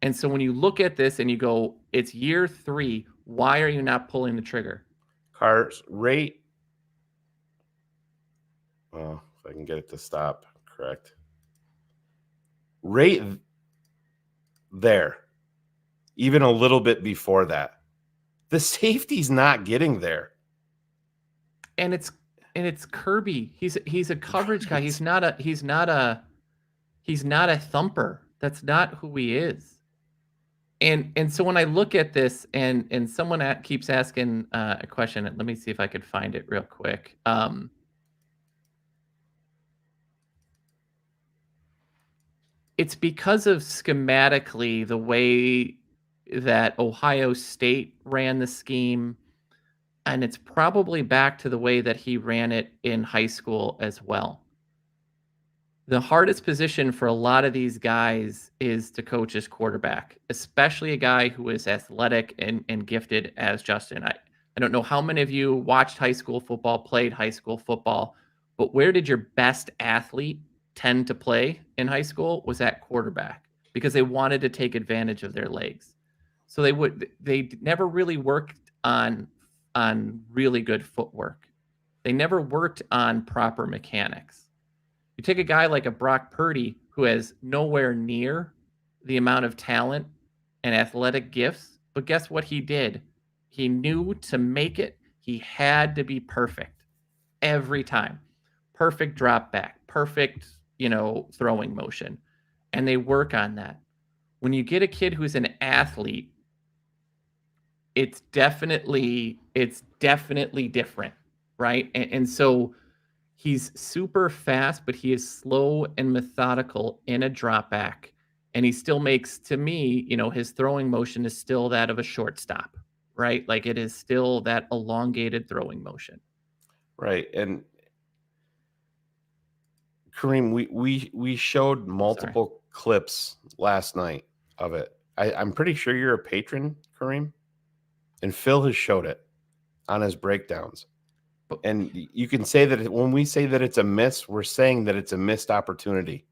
And so when you look at this and you go, it's year 3, why are you not pulling the trigger? Cars rate. Well, if I can get it to stop, correct. Rate there, even a little bit before that. The safety's not getting there. And it's Kirby. He's a coverage guy. He's not a thumper. That's not who he is. And so when I look at this, and someone keeps asking a question, let me see if I could find it real quick. It's because of schematically the way that Ohio State ran the scheme, and it's probably back to the way that he ran it in high school as well. The hardest position for a lot of these guys is to coach as quarterback, especially a guy who is athletic and gifted as Justin. I don't know how many of you watched high school football, played high school football, but where did your best athlete tend to play in high school? Was at quarterback, because they wanted to take advantage of their legs. So they never really worked on really good footwork. They never worked on proper mechanics. You take a guy like a Brock Purdy, who has nowhere near the amount of talent and athletic gifts, but guess what he did? He knew to make it, he had to be perfect every time. Perfect drop back, perfect, throwing motion. And they work on that. When you get a kid who's an athlete, it's definitely different, right? And so he's super fast, but he is slow and methodical in a drop back. And he still makes, to me, his throwing motion is still that of a shortstop, right? Like, it is still that elongated throwing motion. Right. And Kareem, we showed multiple clips last night of it. I'm pretty sure you're a patron, Kareem. And Phil has showed it on his breakdowns. And you can say that when we say that it's a miss, we're saying that it's a missed opportunity.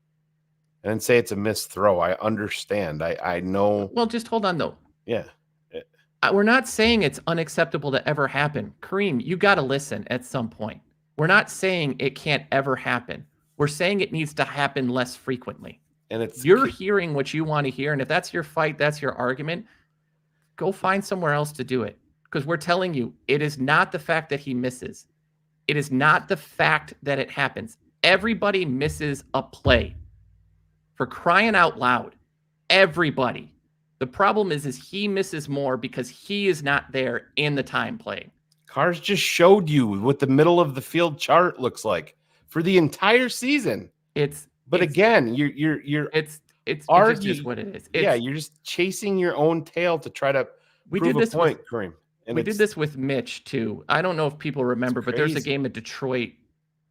And then say it's a missed throw. I understand. I know. Well, just hold on, though. Yeah. We're not saying it's unacceptable to ever happen. Kareem, you got to listen at some point. We're not saying it can't ever happen. We're saying it needs to happen less frequently. And you're hearing what you want to hear. And if that's your fight, that's your argument, go find somewhere else to do it. Because we're telling you, it is not the fact that he misses. It is not the fact that it happens. Everybody misses a play. For crying out loud, everybody. The problem is he misses more because he is not there in the time playing. Cars just showed you what the middle of the field chart looks like for the entire season. Again, it's just what it is. You're just chasing your own tail to try to prove a point, Kareem. And we did this with Mitch too. I don't know if people remember, but there's a game at Detroit,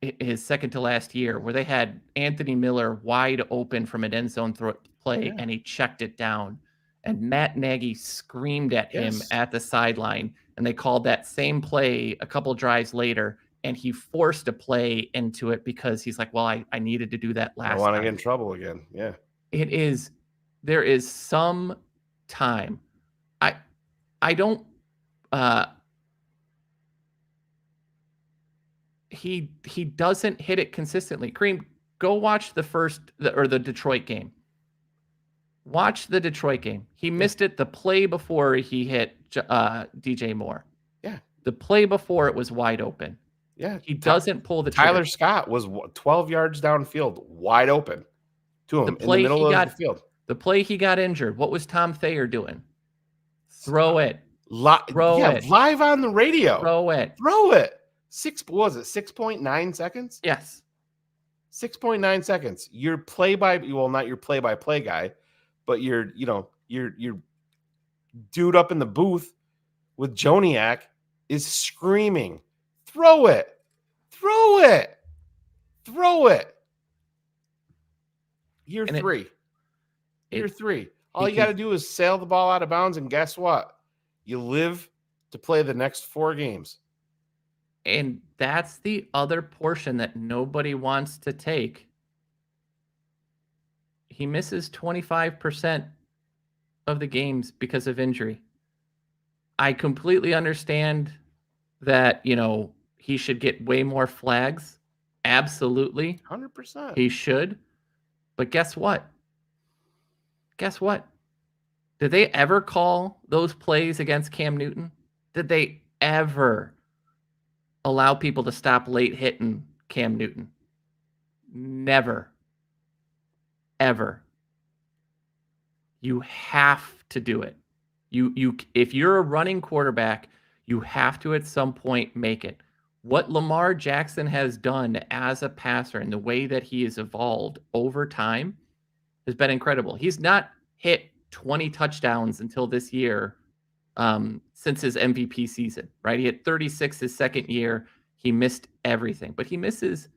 his second to last year, where they had Anthony Miller wide open from an end zone play, and he checked it down. And Matt Nagy screamed at him at the sideline, and they called that same play a couple drives later, and he forced a play into it because he's like, well, I needed to do that last time. I want to get in trouble again. Yeah. There is some time. I don't, he doesn't hit it consistently. Kareem, go watch the Detroit game. Watch the Detroit game. He missed it the play before he hit DJ Moore. Yeah. The play before it was wide open. Yeah. He doesn't pull the Tyler trigger. Scott was 12 yards downfield, wide open to him in the middle of the field. The play he got injured. What was Tom Thayer doing? Throw it. Throw it. Live on the radio. Throw it. Throw it. 6.9 seconds? Yes. 6.9 seconds. Your not your play-by-play guy, but your dude up in the booth with Joniak is screaming, throw it. Throw it. Throw it. Year three. All you got to do is sail the ball out of bounds, and guess what? You live to play the next 4 games. And that's the other portion that nobody wants to take. He misses 25% of the games because of injury. I completely understand that, he should get way more flags. Absolutely. 100%. He should. But guess what? Did they ever call those plays against Cam Newton? Did they ever allow people to stop late hitting Cam Newton? Never. Ever. You have to do it. If you're a running quarterback, you have to at some point make it. What Lamar Jackson has done as a passer and the way that he has evolved over time has been incredible. He's not hit 20 touchdowns until this year, since his MVP season, right? He had 36 his second year. He missed everything, but he misses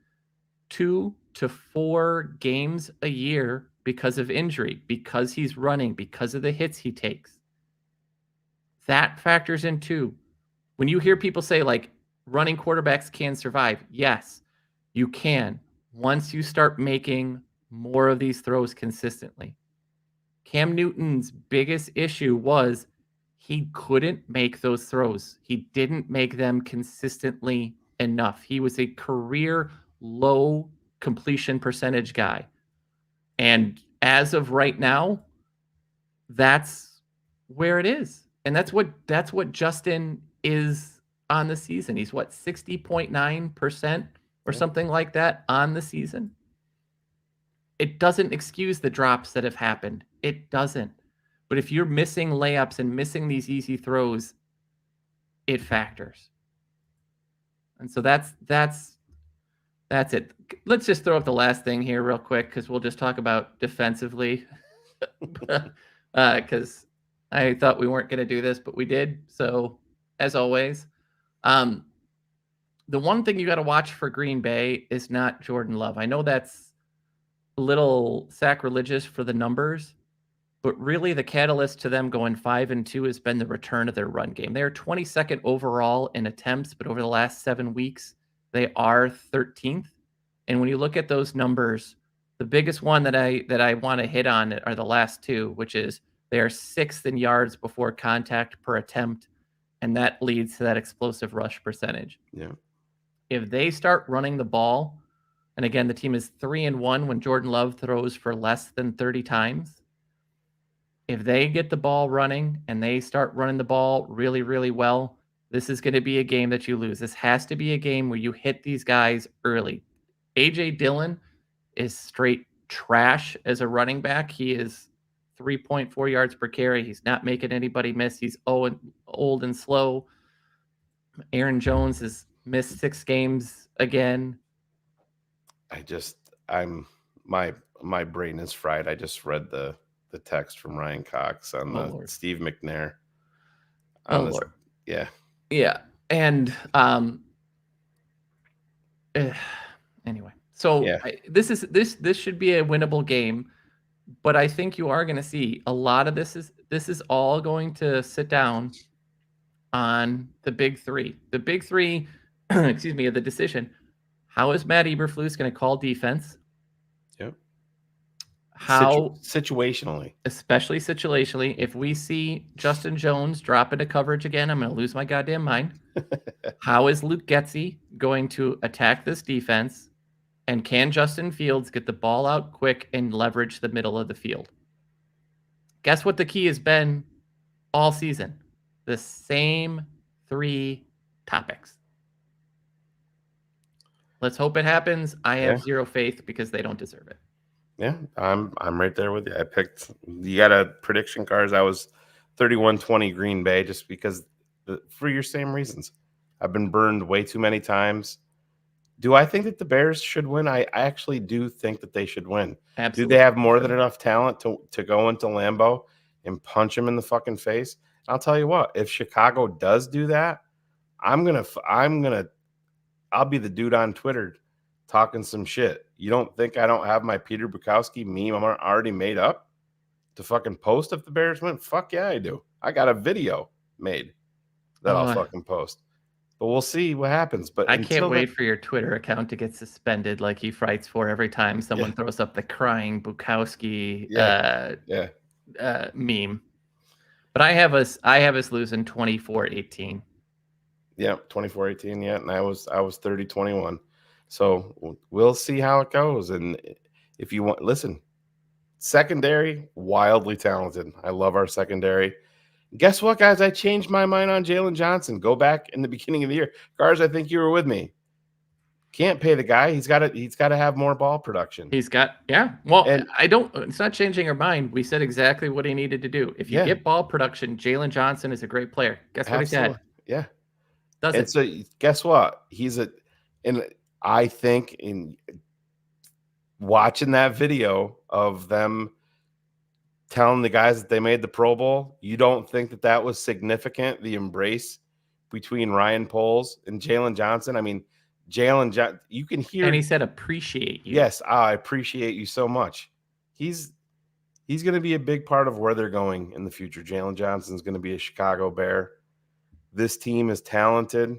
2 to 4 games a year because of injury, because he's running, because of the hits he takes. That factors in too. When you hear people say like running quarterbacks can survive, yes, you can once you start making more of these throws consistently. Cam Newton's biggest issue was he couldn't make those throws. He didn't make them consistently enough. He was a career low completion percentage guy. And as of right now, that's where it is. And that's what Justin is on the season. He's 60.9% or something like that on the season. It doesn't excuse the drops that have happened. It doesn't. But if you're missing layups and missing these easy throws, it factors. And so that's it. Let's just throw up the last thing here real quick because we'll just talk about defensively. Because I thought we weren't going to do this, but we did. So as always, the one thing you got to watch for Green Bay is not Jordan Love. I know that's a little sacrilegious for the numbers, but really the catalyst to them going 5-2 has been the return of their run game. They're 22nd overall in attempts, but over the last 7 weeks, they are 13th. And when you look at those numbers, the biggest one that I want to hit on are the last 2, which is they are 6th in yards before contact per attempt, and that leads to that explosive rush percentage. Yeah. If they start running the ball, and again, the team is 3-1 when Jordan Love throws for less than 30 times. If they get the ball running and they start running the ball really, really well, this is going to be a game that you lose. This has to be a game where you hit these guys early. A.J. Dillon is straight trash as a running back. He is 3.4 yards per carry. He's not making anybody miss. He's old and slow. Aaron Jones has missed 6 games again. My brain is fried. I just read the text from Ryan Cox on Steve McNair. Lord. Yeah. Yeah. And anyway, so yeah. This should be a winnable game, but I think you are going to see a lot of this is all going to sit down on the big 3. The big 3, excuse me, of the decision. How is Matt Eberflus going to call defense? Yep. How situationally, especially situationally, if we see Justin Jones drop into coverage again, I'm going to lose my goddamn mind. How is Luke Getsy going to attack this defense? And can Justin Fields get the ball out quick and leverage the middle of the field? Guess what the key has been all season? the same 3 topics. Let's hope it happens. I have zero faith because they don't deserve it. Yeah, I'm right there with you. I picked, you got a prediction, Cars. I was 31-20 Green Bay just because for your same reasons. I've been burned way too many times. Do I think that the Bears should win? I actually do think that they should win. Absolutely. Do they have more than enough talent to go into Lambeau and punch him in the fucking face? I'll tell you what, if Chicago does do that, I'll be the dude on Twitter talking some shit. You don't think I don't have my Peter Bukowski meme I'm already made up to fucking post if the Bears win? Fuck yeah, I do. I got a video made that I'll fucking post. But we'll see what happens. But I can't wait for your Twitter account to get suspended like he fights for every time someone throws up the crying Bukowski meme. But I have us losing 24-18. Yeah, 24-18, yeah, and I was 30-21. So we'll see how it goes. And if you want, listen, secondary, wildly talented. I love our secondary. Guess what, guys? I changed my mind on Jalen Johnson. Go back in the beginning of the year. Cars, I think you were with me. Can't pay the guy. He's got to have more ball production. Well, it's not changing our mind. We said exactly what he needed to do. If you get ball production, Jalen Johnson is a great player. Guess what he said? Yeah. So guess what? And I think in watching that video of them telling the guys that they made the Pro Bowl, you don't think that was significant, the embrace between Ryan Poles and Jalen Johnson? I mean, Jalen Johnson, you can hear. And he said, appreciate you. Yes, I appreciate you so much. He's going to be a big part of where they're going in the future. Jalen Johnson's going to be a Chicago Bear. This team is talented,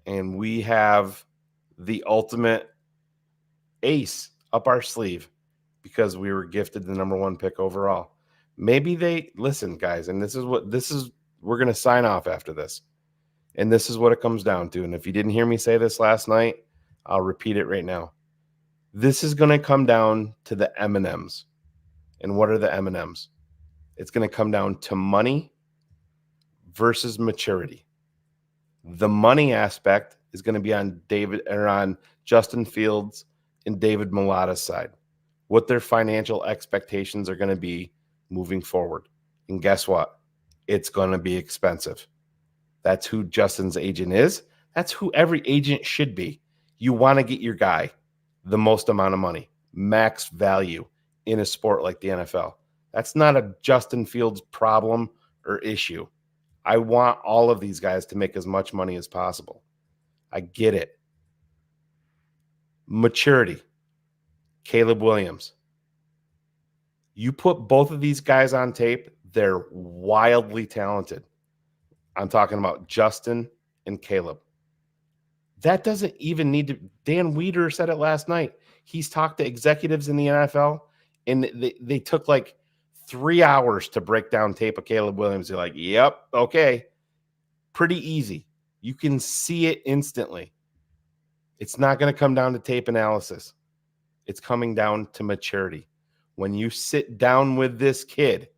and we have the ultimate ace up our sleeve because we were gifted the number 1 pick overall. Maybe listen, guys, and we're going to sign off after this. And this is what it comes down to. And if you didn't hear me say this last night, I'll repeat it right now. This is going to come down to the M&Ms. And what are the M&Ms? It's going to come down to money versus maturity. The money aspect is going to be on Justin Fields and David Mulata's side. What their financial expectations are going to be moving forward. And guess what? It's going to be expensive. That's who Justin's agent is. That's who every agent should be. You want to get your guy the most amount of money, max value in a sport like the NFL. That's not a Justin Fields problem or issue. I want all of these guys to make as much money as possible. I get it. Maturity. Caleb Williams. You put both of these guys on tape, they're wildly talented. I'm talking about Justin and Caleb. That doesn't even need to. Dan Weeder said it last night. He's talked to executives in the NFL, and they took like 3 hours to break down tape of Caleb Williams. They're like, yep, okay. Pretty easy. You can see it instantly. It's not going to come down to tape analysis. It's coming down to maturity. When you sit down with this kid,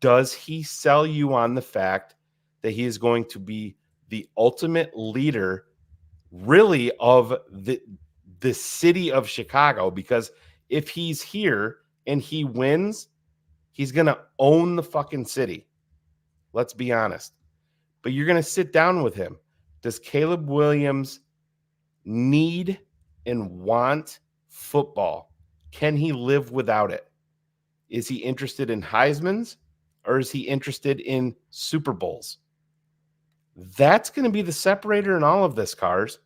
does he sell you on the fact that he is going to be the ultimate leader, really, of the city of Chicago? Because if he's here and he wins, he's going to own the fucking city. Let's be honest. But you're going to sit down with him. Does Caleb Williams need and want football? Can he live without it? Is he interested in Heisman's, or is he interested in Super Bowls? That's going to be the separator in all of this, Cars.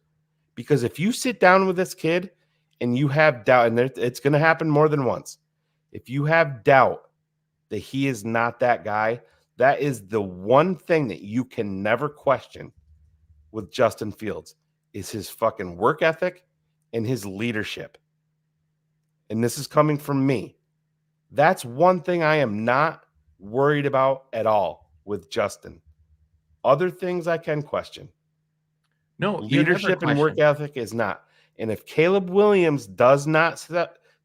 Because if you sit down with this kid and you have doubt, and it's going to happen more than once, if you have doubt that he is not that guy, that is the one thing that you can never question with Justin Fields, is his fucking work ethic and his leadership. And this is coming from me. That's one thing I am not worried about at all with Justin. Other things I can question. No, leadership and work ethic is not. And if Caleb Williams does not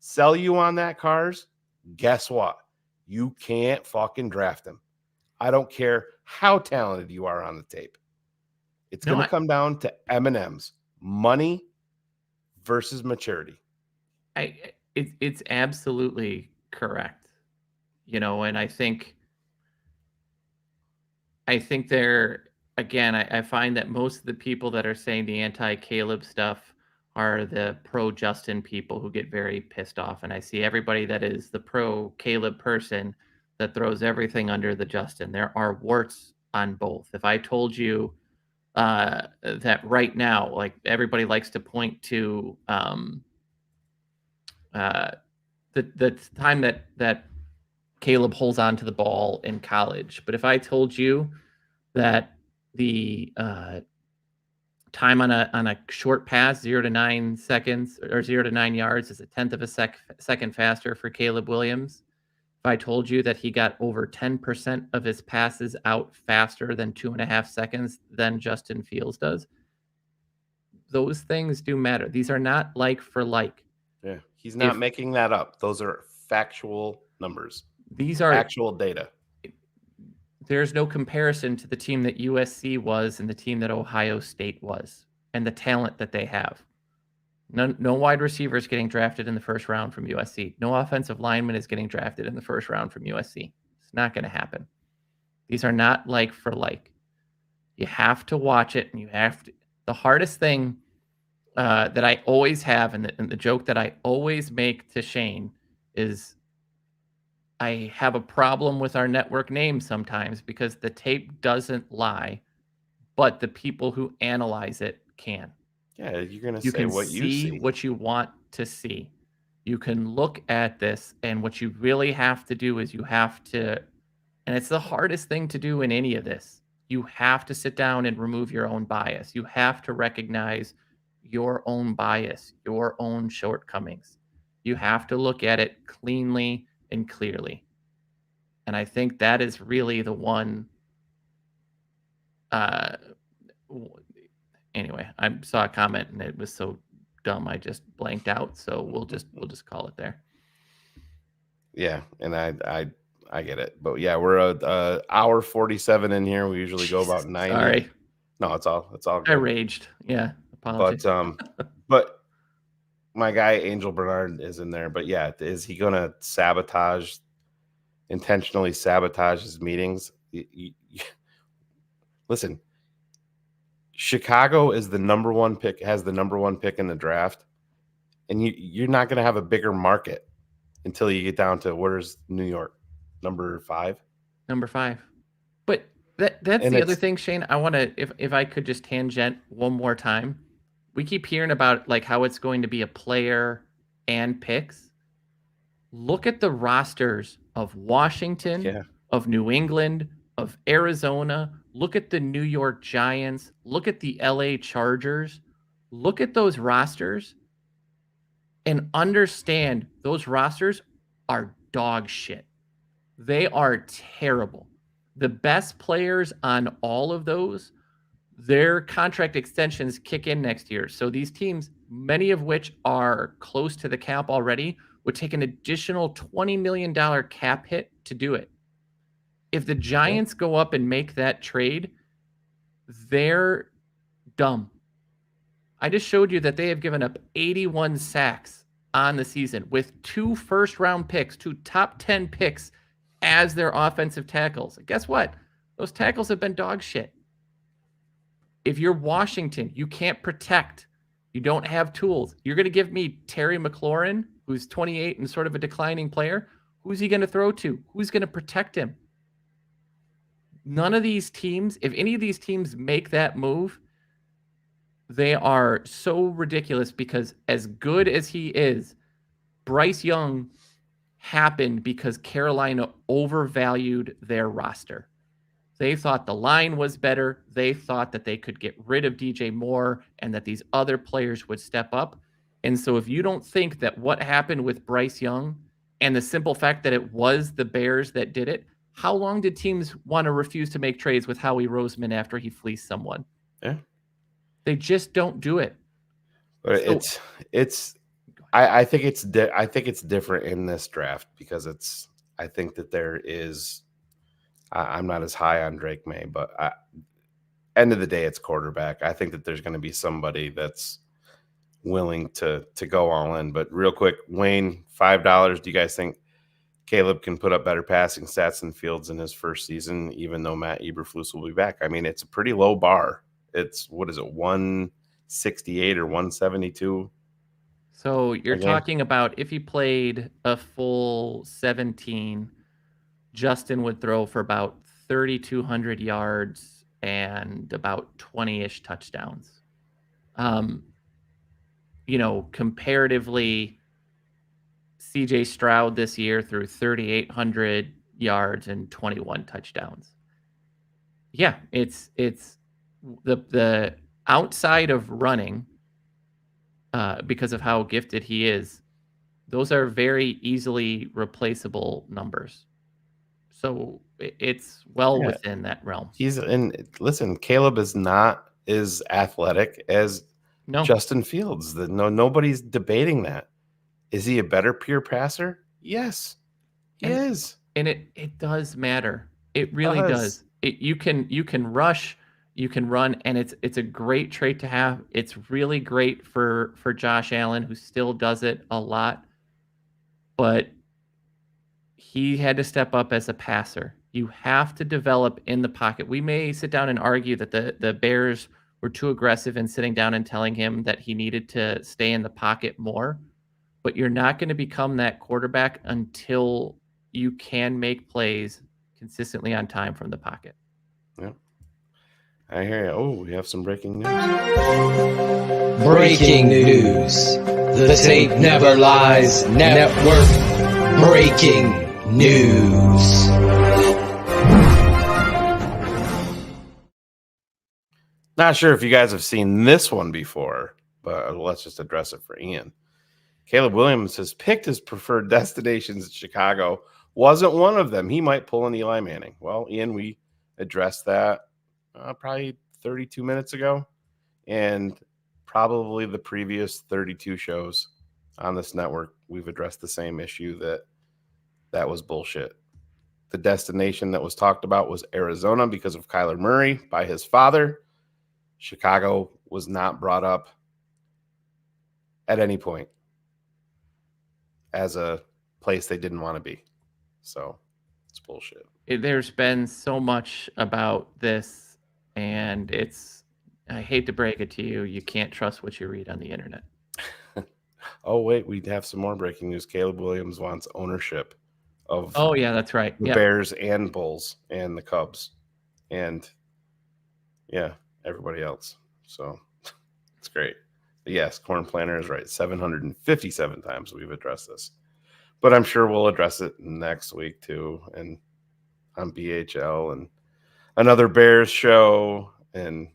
sell you on that, Cars, guess what? You can't fucking draft him. I don't care how talented you are on the tape. It's No, going to come down to M&M's, money versus maturity. It's absolutely correct. And I think there again, I find that most of the people that are saying the anti-Caleb stuff are the pro-Justin people who get very pissed off. And I see everybody that is the pro-Caleb person that throws everything under the Justin. There are warts on both. If I told you that right now, like everybody likes to point to the time that Caleb holds on to the ball in college. But if I told you that the time on a short pass, 0 to 9 seconds or 0 to 9 yards, is a tenth of a second faster for Caleb Williams. If I told you that he got over 10% of his passes out faster than 2.5 seconds than Justin Fields does, those things do matter. These are not like for like. Yeah, he's not making that up. Those are factual numbers. These are actual data. There's no comparison to the team that USC was and the team that Ohio State was and the talent that they have. No wide receivers getting drafted in the first round from USC. No offensive lineman is getting drafted in the first round from USC. It's not going to happen. These are not like for like. You have to watch it, and you have to. The hardest thing that I always have, and the joke that I always make to Shane is I have a problem with our network name sometimes because the tape doesn't lie, but the people who analyze it can. Yeah, you're going to say what you see. What you want to see. You can look at this, and what you really have to do is you have to, and it's the hardest thing to do in any of this. You have to sit down and remove your own bias. You have to recognize your own bias, your own shortcomings. You have to look at it cleanly and clearly. And I think that is really the one. Anyway, I saw a comment and it was so dumb I just blanked out. So we'll just call it there. Yeah, and I get it, but yeah, we're a hour 47 in here. We usually go about 90. Sorry. No, it's all good. I raged. Yeah, apologies. But my guy Angel Bernard is in there. But yeah, is he gonna intentionally sabotage his meetings? Listen, Chicago is the number one pick, has the number one pick in the draft, and you're not gonna have a bigger market until you get down to where's New York, number 5. But that's the other thing, Shane. I want to, if I could just tangent one more time. We keep hearing about like how it's going to be a player and picks. Look at the rosters of Washington, of New England, of Arizona. Look at the New York Giants. Look at the LA Chargers. Look at those rosters and understand those rosters are dog shit. They are terrible. The best players on all of those, their contract extensions kick in next year. So these teams, many of which are close to the cap already, would take an additional $20 million cap hit to do it. If the Giants go up and make that trade, they're dumb. I just showed you that they have given up 81 sacks on the season with 2 first-round picks, 2 top 10 picks as their offensive tackles. And guess what? Those tackles have been dog shit. If you're Washington, you can't protect. You don't have tools. You're going to give me Terry McLaurin, who's 28 and sort of a declining player. Who's he going to throw to? Who's going to protect him? None of these teams, if any of these teams make that move, they are so ridiculous because as good as he is, Bryce Young happened because Carolina overvalued their roster. They thought the line was better. They thought that they could get rid of DJ Moore and that these other players would step up. And so if you don't think that what happened with Bryce Young and the simple fact that it was the Bears that did it, how long did teams want to refuse to make trades with Howie Roseman after he fleeced someone? Yeah. They just don't do it. But I think it's different in this draft because I think that there is I'm not as high on Drake May, but end of the day, it's quarterback. I think that there's going to be somebody that's willing to go all in. But real quick, Wayne, $5. Do you guys think Caleb can put up better passing stats than Fields in his first season, even though Matt Eberflus will be back? I mean, it's a pretty low bar. It's, 168 or 172? So you're Again? talking about if he played a full 17, Justin would throw for about 3,200 yards and about 20-ish touchdowns. Comparatively, CJ Stroud this year threw 3,800 yards and 21 touchdowns. Yeah, it's the outside of running, because of how gifted he is, those are very easily replaceable numbers. So it's within that realm. Listen, Caleb is not as athletic as Justin Fields. Nobody's debating that. Is he a better pure passer? Yes, he is. And it does matter. It really does. You can rush, you can run, and it's a great trait to have. It's really great for Josh Allen, who still does it a lot, but he had to step up as a passer. You have to develop in the pocket. We may sit down and argue that the Bears were too aggressive in sitting down and telling him that he needed to stay in the pocket more, but you're not going to become that quarterback until you can make plays consistently on time from the pocket. Yeah. I hear you. Oh, we have some breaking news. Breaking news. The Tape Never Lies Network. Breaking news. Not sure if you guys have seen this one before, but let's just address it for Ian. Caleb Williams has picked his preferred destinations in Chicago. Wasn't one of them. He might pull an Eli Manning. Well, Ian, we addressed that probably 32 minutes ago, and probably the previous 32 shows on this network, we've addressed the same issue that was bullshit. The destination that was talked about was Arizona because of Kyler Murray by his father. Chicago was not brought up at any point as a place they didn't want to be. So it's bullshit. There's been so much about this, and I hate to break it to you, you can't trust what you read on the internet. Oh, wait, we have some more breaking news. Caleb Williams wants ownership of that's right. The Bears and Bulls and the Cubs and everybody else. So it's great. But yes, Corn Planner is right. 757 times we've addressed this. But I'm sure we'll address it next week too, and on BHL and another Bears show and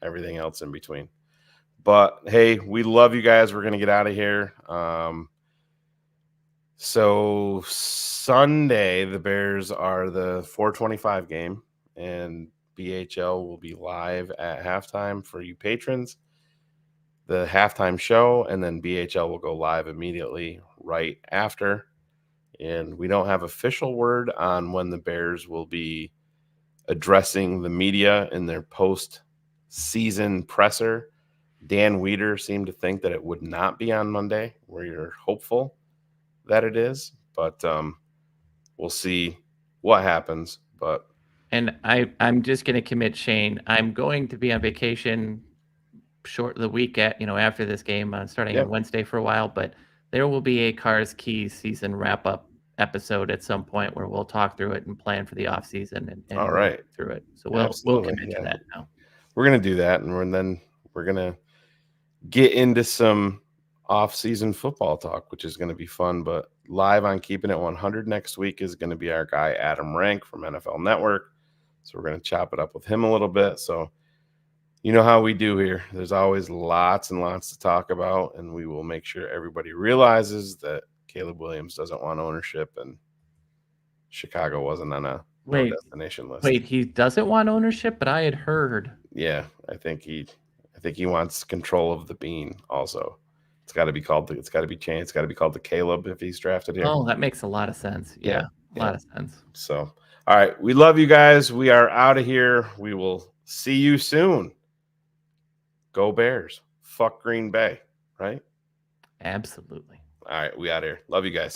everything else in between. But hey, we love you guys. We're going to get out of here. So Sunday, the Bears are the 4:25 game, and BHL will be live at halftime for you patrons. The halftime show, and then BHL will go live immediately right after. And we don't have official word on when the Bears will be addressing the media in their post-season presser. Dan Weeder seemed to think that it would not be on Monday. We're hopeful that it is, but we'll see what happens. And I'm just going to commit, Shane. I'm going to be on vacation the week after this game, starting on Wednesday for a while, but there will be a Cars Keys season wrap-up episode at some point where we'll talk through it and plan for the off season and all right through it. So we'll commit to that now. We're going to do that, and then we're going to get into some off-season football talk, which is going to be fun. But live on Keeping It 100 next week is going to be our guy Adam Rank from NFL Network. So we're going to chop it up with him a little bit. So you know how we do here. There's always lots and lots to talk about, and we will make sure everybody realizes that Caleb Williams doesn't want ownership, and Chicago wasn't on a no destination list. Wait, he doesn't want ownership, but I had heard. Yeah, I think he wants control of the bean also. It's got to be called changed. It's got to be called the Caleb if he's drafted here. Oh, that makes a lot of sense. Yeah. A lot of sense. So, All right. We love you guys. We are out of here. We will see you soon. Go Bears. Fuck Green Bay. Right? Absolutely. All right. We out of here. Love you guys.